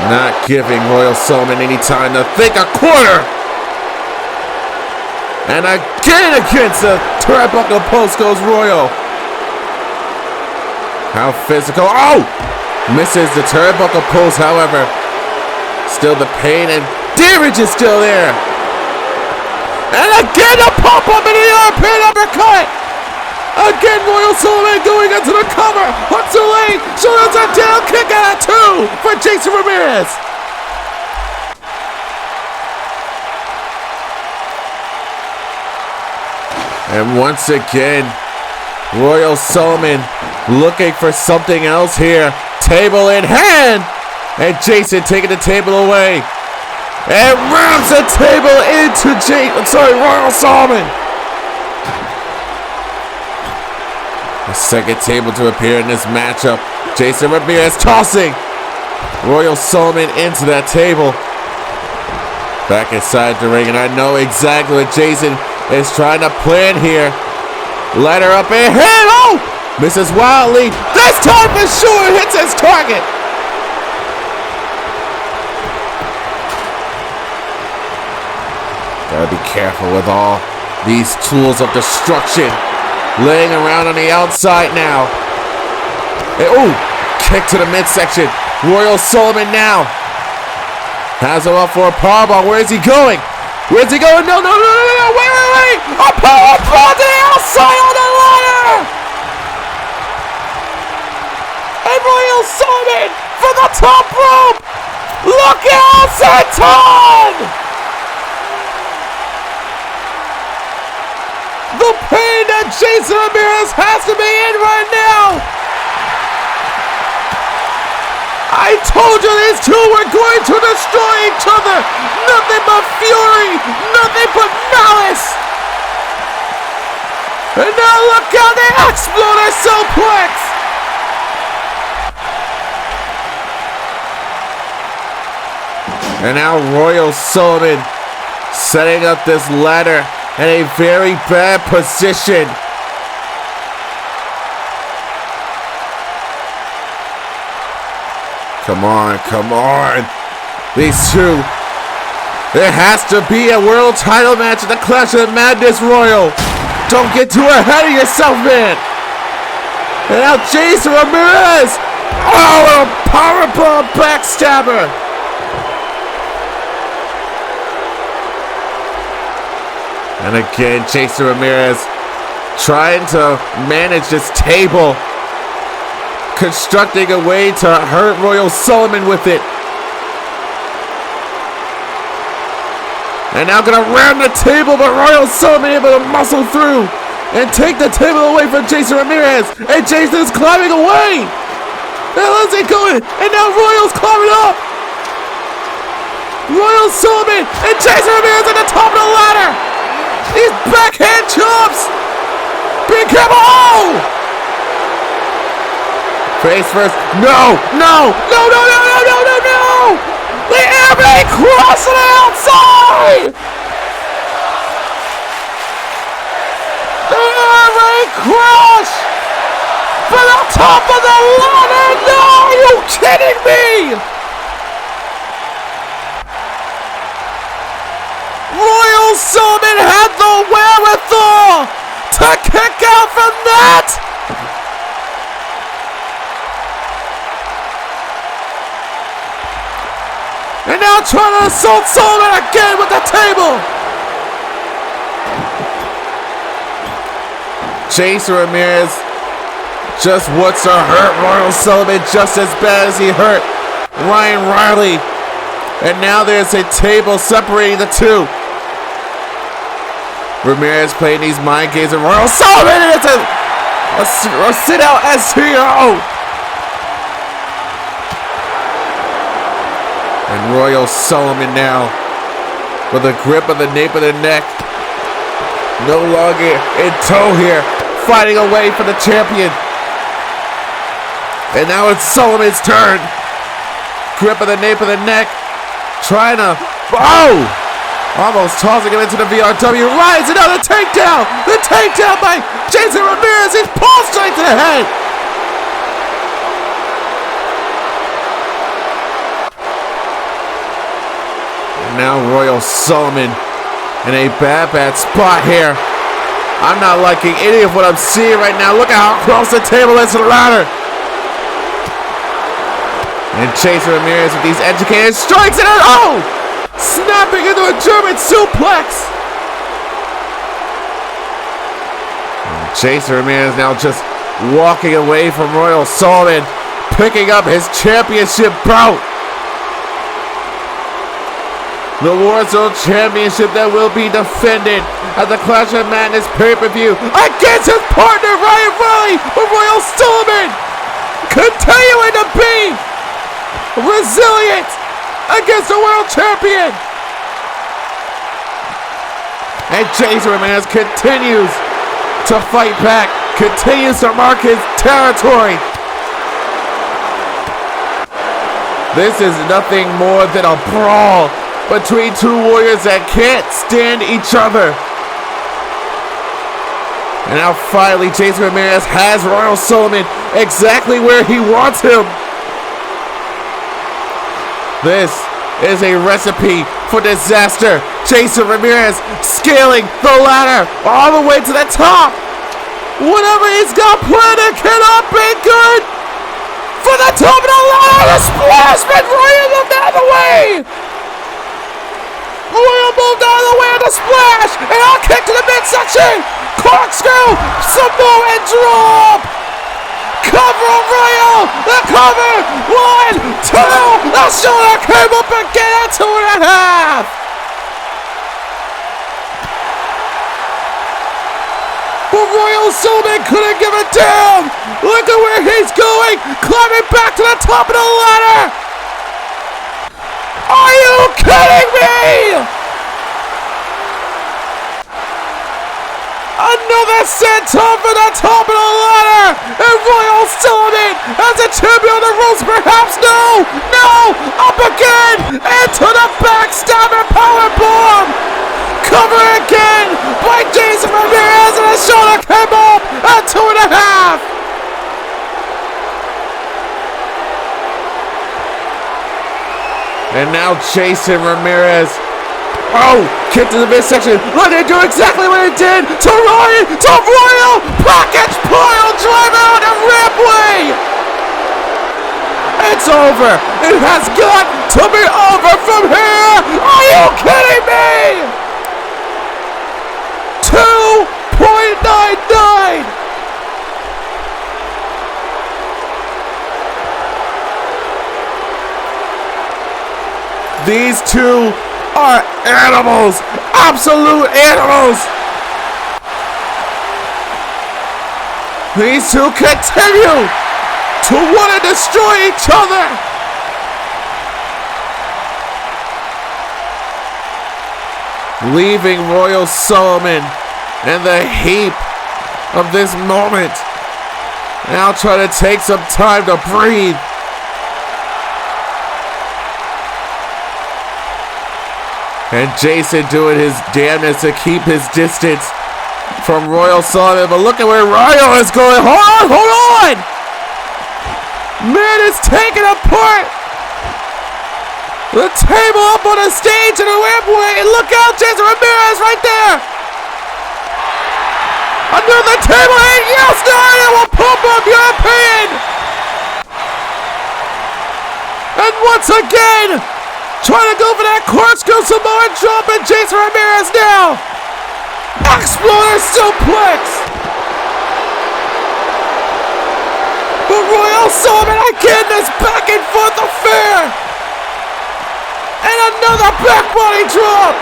Not giving Royal Solomon any time to think. A quarter. And again against the turnbuckle post goes Royal. How physical. Oh! Misses the turnbuckle post, however. Still the pain and damage is still there. And again a pop-up in the European uppercut. Again Royal Solomon going into the cover. Hooks the leg. Shoulders are down. Kick out at 2 for Jason Ramirez. And once again, Royal Solomon looking for something else here. Table in hand. And Jason taking the table away. And rams the table into Royal Solomon. The second table to appear in this matchup. Jason Ramirez tossing Royal Solomon into that table. Back inside the ring, and I know exactly what Jason is trying to plan here. Ladder up ahead. Oh! Misses wildly. This time for sure hits his target. Gotta be careful with all these tools of destruction laying around on the outside now. And, oh, kick to the midsection. Royal Sullivan now has him up for a powerbomb. Where is he going? Where's he going? No, wait. A powerbomb to the outside on the ladder. And Royal Sullivan for the top rope. Look out, Santon! The pain that Jason Ramirez has to be in right now! I told you these two were going to destroy each other! Nothing but fury! Nothing but malice! And now look out, they explode a suplex! And now Royal Sullivan setting up this ladder in a very bad position. Come on. These two. There has to be a world title match at the Clash at Madness Royal. Don't get too ahead of yourself, man. And now Jason Ramirez. Oh, a powerbomb backstabber. And again, Jason Ramirez trying to manage this table, constructing a way to hurt Royal Sullivan with it. And now gonna ram the table, but Royal Sullivan able to muscle through and take the table away from Jason Ramirez. And Jason's climbing away. Now how's he going? And now Royal's climbing up. Royal Sullivan and Jason Ramirez at the top of the ladder. These backhand chops! Be careful! Oh! Face first. No! The airbag cross to the outside! The airbag crash! For the top of the ladder! No! Are you kidding me? Royal Sullivan had the wherewithal to kick out from that! And now trying to assault Sullivan again with the table! Jason Ramirez just wants to hurt Royal Sullivan just as bad as he hurt Ryan Riley. And now there's a table separating the two. Ramirez playing these mind games and Royal Sullivan, and it's a sit out STO. And Royal Sullivan now with a grip of the nape of the neck. No longer in tow here, fighting away for the champion. And now it's Sullivan's turn. Grip of the nape of the neck. Trying to, almost tossing him into the VRW. Rise, another takedown. The takedown by Jason Ramirez. He's pulled straight to the head. And now Royal Sullivan in a bad spot here. I'm not liking any of what I'm seeing right now. Look at how close the table is to the ladder. And Jason Ramirez with these educated strikes and snapping into a German suplex. And Jason Ramirez now just walking away from Royal Sullivan, picking up his championship bout. The Warzone Championship that will be defended at the Clash at Madness pay-per-view against his partner Ryan Riley, with Royal Sullivan continuing to be resilient against the world champion. And Jason Ramirez continues to fight back, continues to mark his territory. This is nothing more than a brawl between two warriors that can't stand each other. And now finally Jason Ramirez has Royal Sullivan exactly where he wants him. This is a recipe for disaster. Jason Ramirez scaling the ladder all the way to the top. Whatever he's got planned, it cannot be good. For the top of the ladder, the splash, but Royal moved out of the way. Royal moved out of the way of the splash, and I'll kick to the midsection. Corkscrew, some more and drop. Cover of Royal, the cover, 1, 2, the shoulder came up again at 2.5. But Royal Sullivan couldn't give it down. Look at where he's going, climbing back to the top of the ladder. Are you kidding me? Another senton for the top of the ladder, and Royal Sullivan as a champion on the ropes, perhaps. No, up again, into the backstabber powerbomb. Cover again by Jason Ramirez, and his shoulder came up at 2.5. And now Jason Ramirez. Oh, kick to the midsection. Look, they do exactly what it did to Royal. Package pile driver on the rampway. It's over. It has got to be over from here. Are you kidding me? 2.99. These two are animals, absolute animals. These two continue to want to destroy each other. Leaving Royal Solomon in the heap of this moment. Now try to take some time to breathe. And Jason doing his damnedest to keep his distance from Royal Solomon. But look at where Royal is going. Hold on! Man is taken apart. The table up on the stage in the rampway. And look out, Jason Ramirez right there. Under the table. And yes, it will pump up European. And once again, trying to go for that corkscrew Samoan drop, and Jason Ramirez now. Exploder suplex. But Royal Solomon again, this back and forth affair. And another back body drop.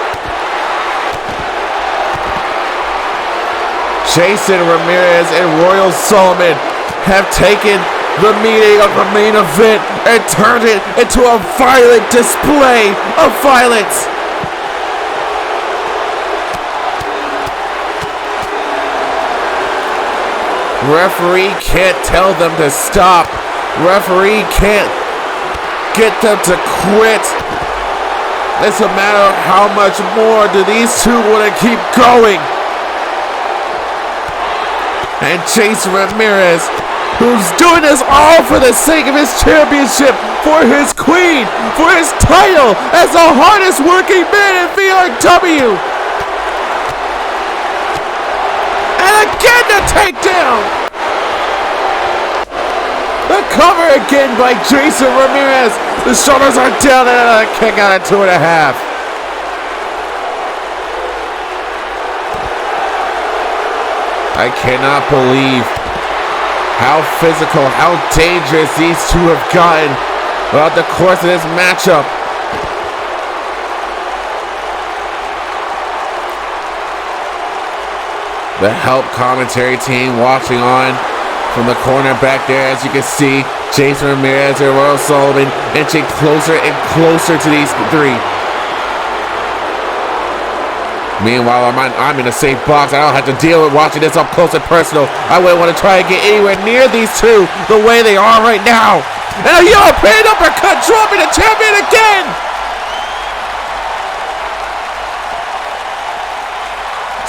Jason Ramirez and Royal Solomon have taken the meaning of the main event and turned it into a violent display of violence. Referee can't tell them to stop. Referee can't get them to quit. It's a matter of how much more do these two want to keep going. And Jason Ramirez, who's doing this all for the sake of his championship, for his queen, for his title as the hardest working man in VRW. And again the takedown. The cover again by Jason Ramirez. The shoulders are down and another kick out at 2.5. I cannot believe how physical, how dangerous these two have gotten throughout the course of this matchup. The help commentary team watching on from the corner back there. As you can see, Jason Ramirez and Royal Solomon inching closer and closer to these three. Meanwhile, I'm in a safe box. I don't have to deal with watching this up close and personal. I wouldn't want to try and get anywhere near these two the way they are right now. And a European uppercut, dropping the champion again.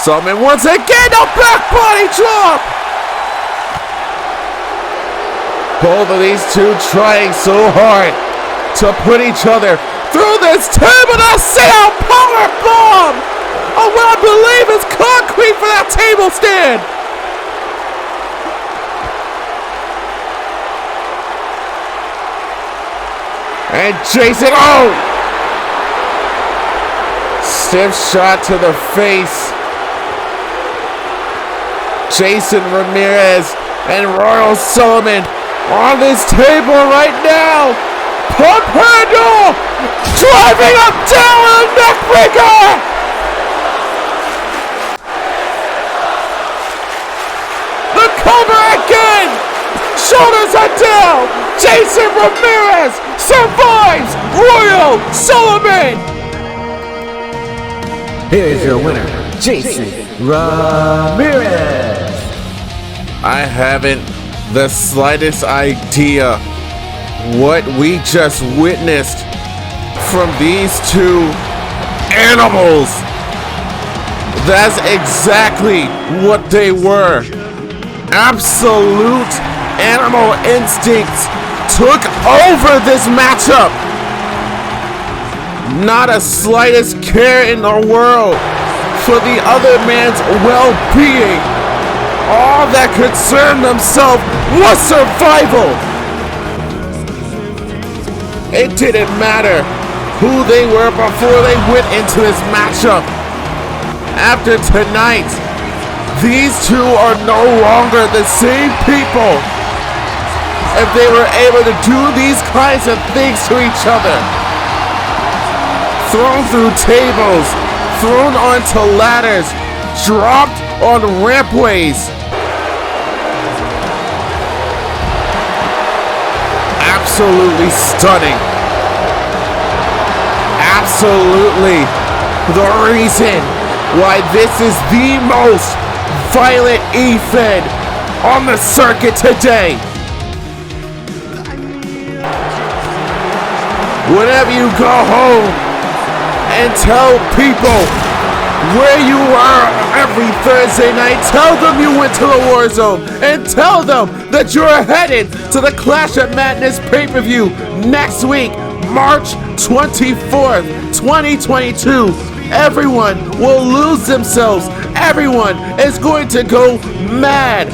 Solomon once again, a back body drop. Both of these two trying so hard to put each other through this table to see how powerful power bomb! Oh, what I believe is concrete for that table stand! And Jason, oh! Stiff shot to the face. Jason Ramirez and Royal Solomon on this table right now. Pump handle! Driving up down a neckbreaker! The cover again! Shoulders are down! Jason Ramirez survives Royal Solomon! Here's your winner, Jason Ramirez. I haven't the slightest idea what we just witnessed from these two animals. That's exactly what they were. Absolute animal instincts took over this matchup. Not a slightest care in the world for the other man's well-being. All that concerned themselves was survival. It didn't matter who they were before they went into this matchup. After tonight, these two are no longer the same people. If they were able to do these kinds of things to each other, thrown through tables, thrown onto ladders, dropped on rampways. Absolutely stunning. Absolutely the reason why this is the most violent E-Fed on the circuit today. Whenever you go home and tell people where you are every Thursday night, tell them you went to the Warzone, and tell them that you're headed to the Clash at Madness pay-per-view next week, March 24th, 2022. Everyone will lose themselves. Everyone is going to go mad.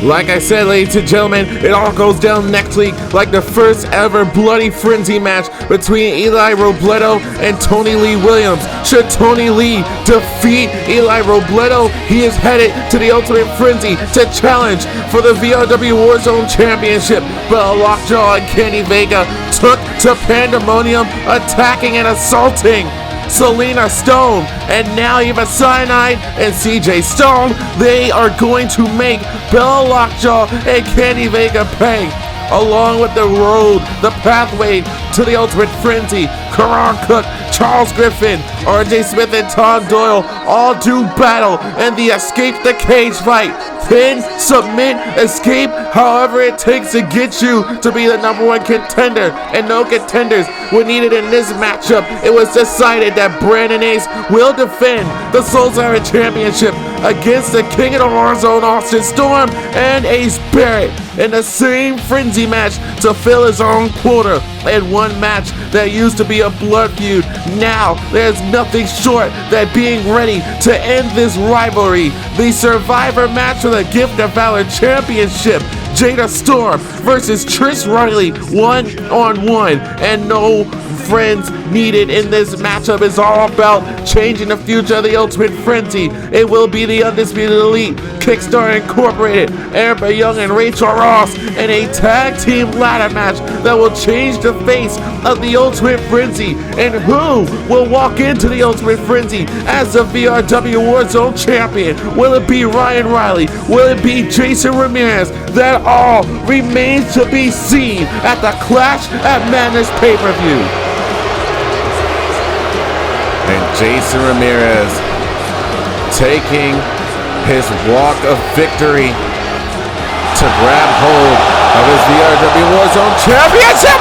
Like I said, ladies and gentlemen, it all goes down next week like the first ever bloody frenzy match between Eli Robledo and Tony Lee Williams. Should Tony Lee defeat Eli Robledo, he is headed to the Ultimate Frenzy to challenge for the VRW Warzone Championship. But Lockjaw and Kenny Vega took to Pandemonium, attacking and assaulting Selena Stone, and now Eva Cyanide and CJ Stone. They are going to make Bella Lockjaw and Kenny Vega pay, along with the road, the pathway to the Ultimate Frenzy. Karan Cook, Charles Griffin, RJ Smith, and Todd Doyle all do battle in the Escape the Cage fight. Pin, submit, escape, however it takes to get you to be the #1 contender. And no contenders were needed in this matchup. It was decided that Brandon Ace will defend the Soul Siren Championship against the King of the Warzone, Austin Storm, and Ace Barrett in the same frenzy match to fill his own quota. In one match that used to be a blood feud, now there's nothing short than being ready to end this rivalry. The Survivor match for the Gift of Valor Championship, Jada Storm versus Trish Riley, 1-on-1, and no friends needed in this matchup. Is all about changing the future of the Ultimate Frenzy. It will be the Undisputed Elite, Kickstarter Incorporated, Amber Young and Rachel Ross in a tag team ladder match that will change the face of the Ultimate Frenzy. And who will walk into the Ultimate Frenzy as the VRW Warzone champion? Will it be Ryan Riley? Will it be Jason Ramirez? That all remains to be seen at the Clash at Madness pay-per-view. And Jason Ramirez taking his walk of victory to grab hold of his VRW Warzone Championship.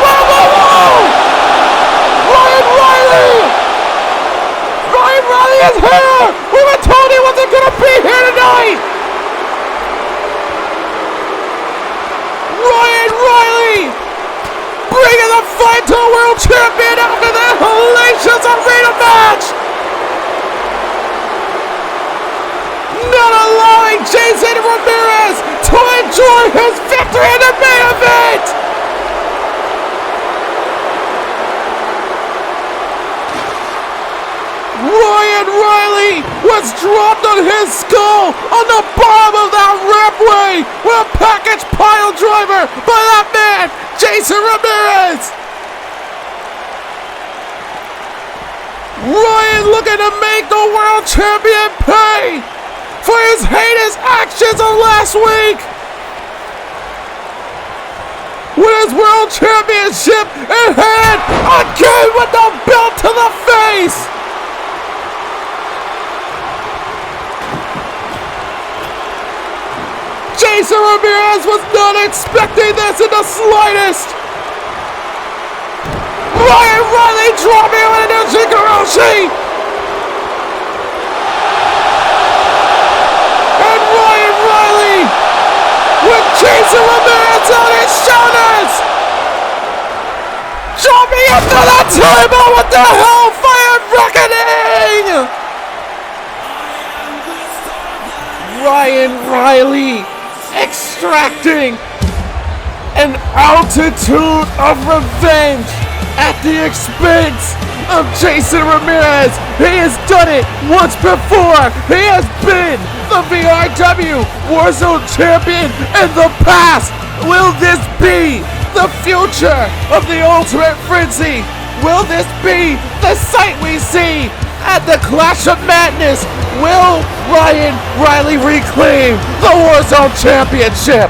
Ryan Riley is here! We were told he wasn't going to be here tonight! Ryan Riley bringing the fight to a world champion after that hellacious arena match! allowing Jason Ramirez to enjoy his victory in the main event! Ryan Riley was dropped on his skull on the bottom of that rampway with a package pile driver by that man, Jason Ramirez! Ryan looking to make the world champion pay for his heinous actions of last week! With his world championship in hand, again with the belt to the face! Jason Ramirez was not expecting this in the slightest! Ryan Riley dropping with an Ushikaroshi! And Ryan Riley with Jason Ramirez on his shoulders! Jumping into the table with the Hellfire Reckoning! Ryan Riley extracting an altitude of revenge at the expense of Jason Ramirez. He has done it once before. He has been the VRW Warzone champion in the past. Will this be the future of the Ultimate Frenzy? Will this be the sight we see at the Clash of Madness? Will Ryan Riley reclaim the Warzone Championship?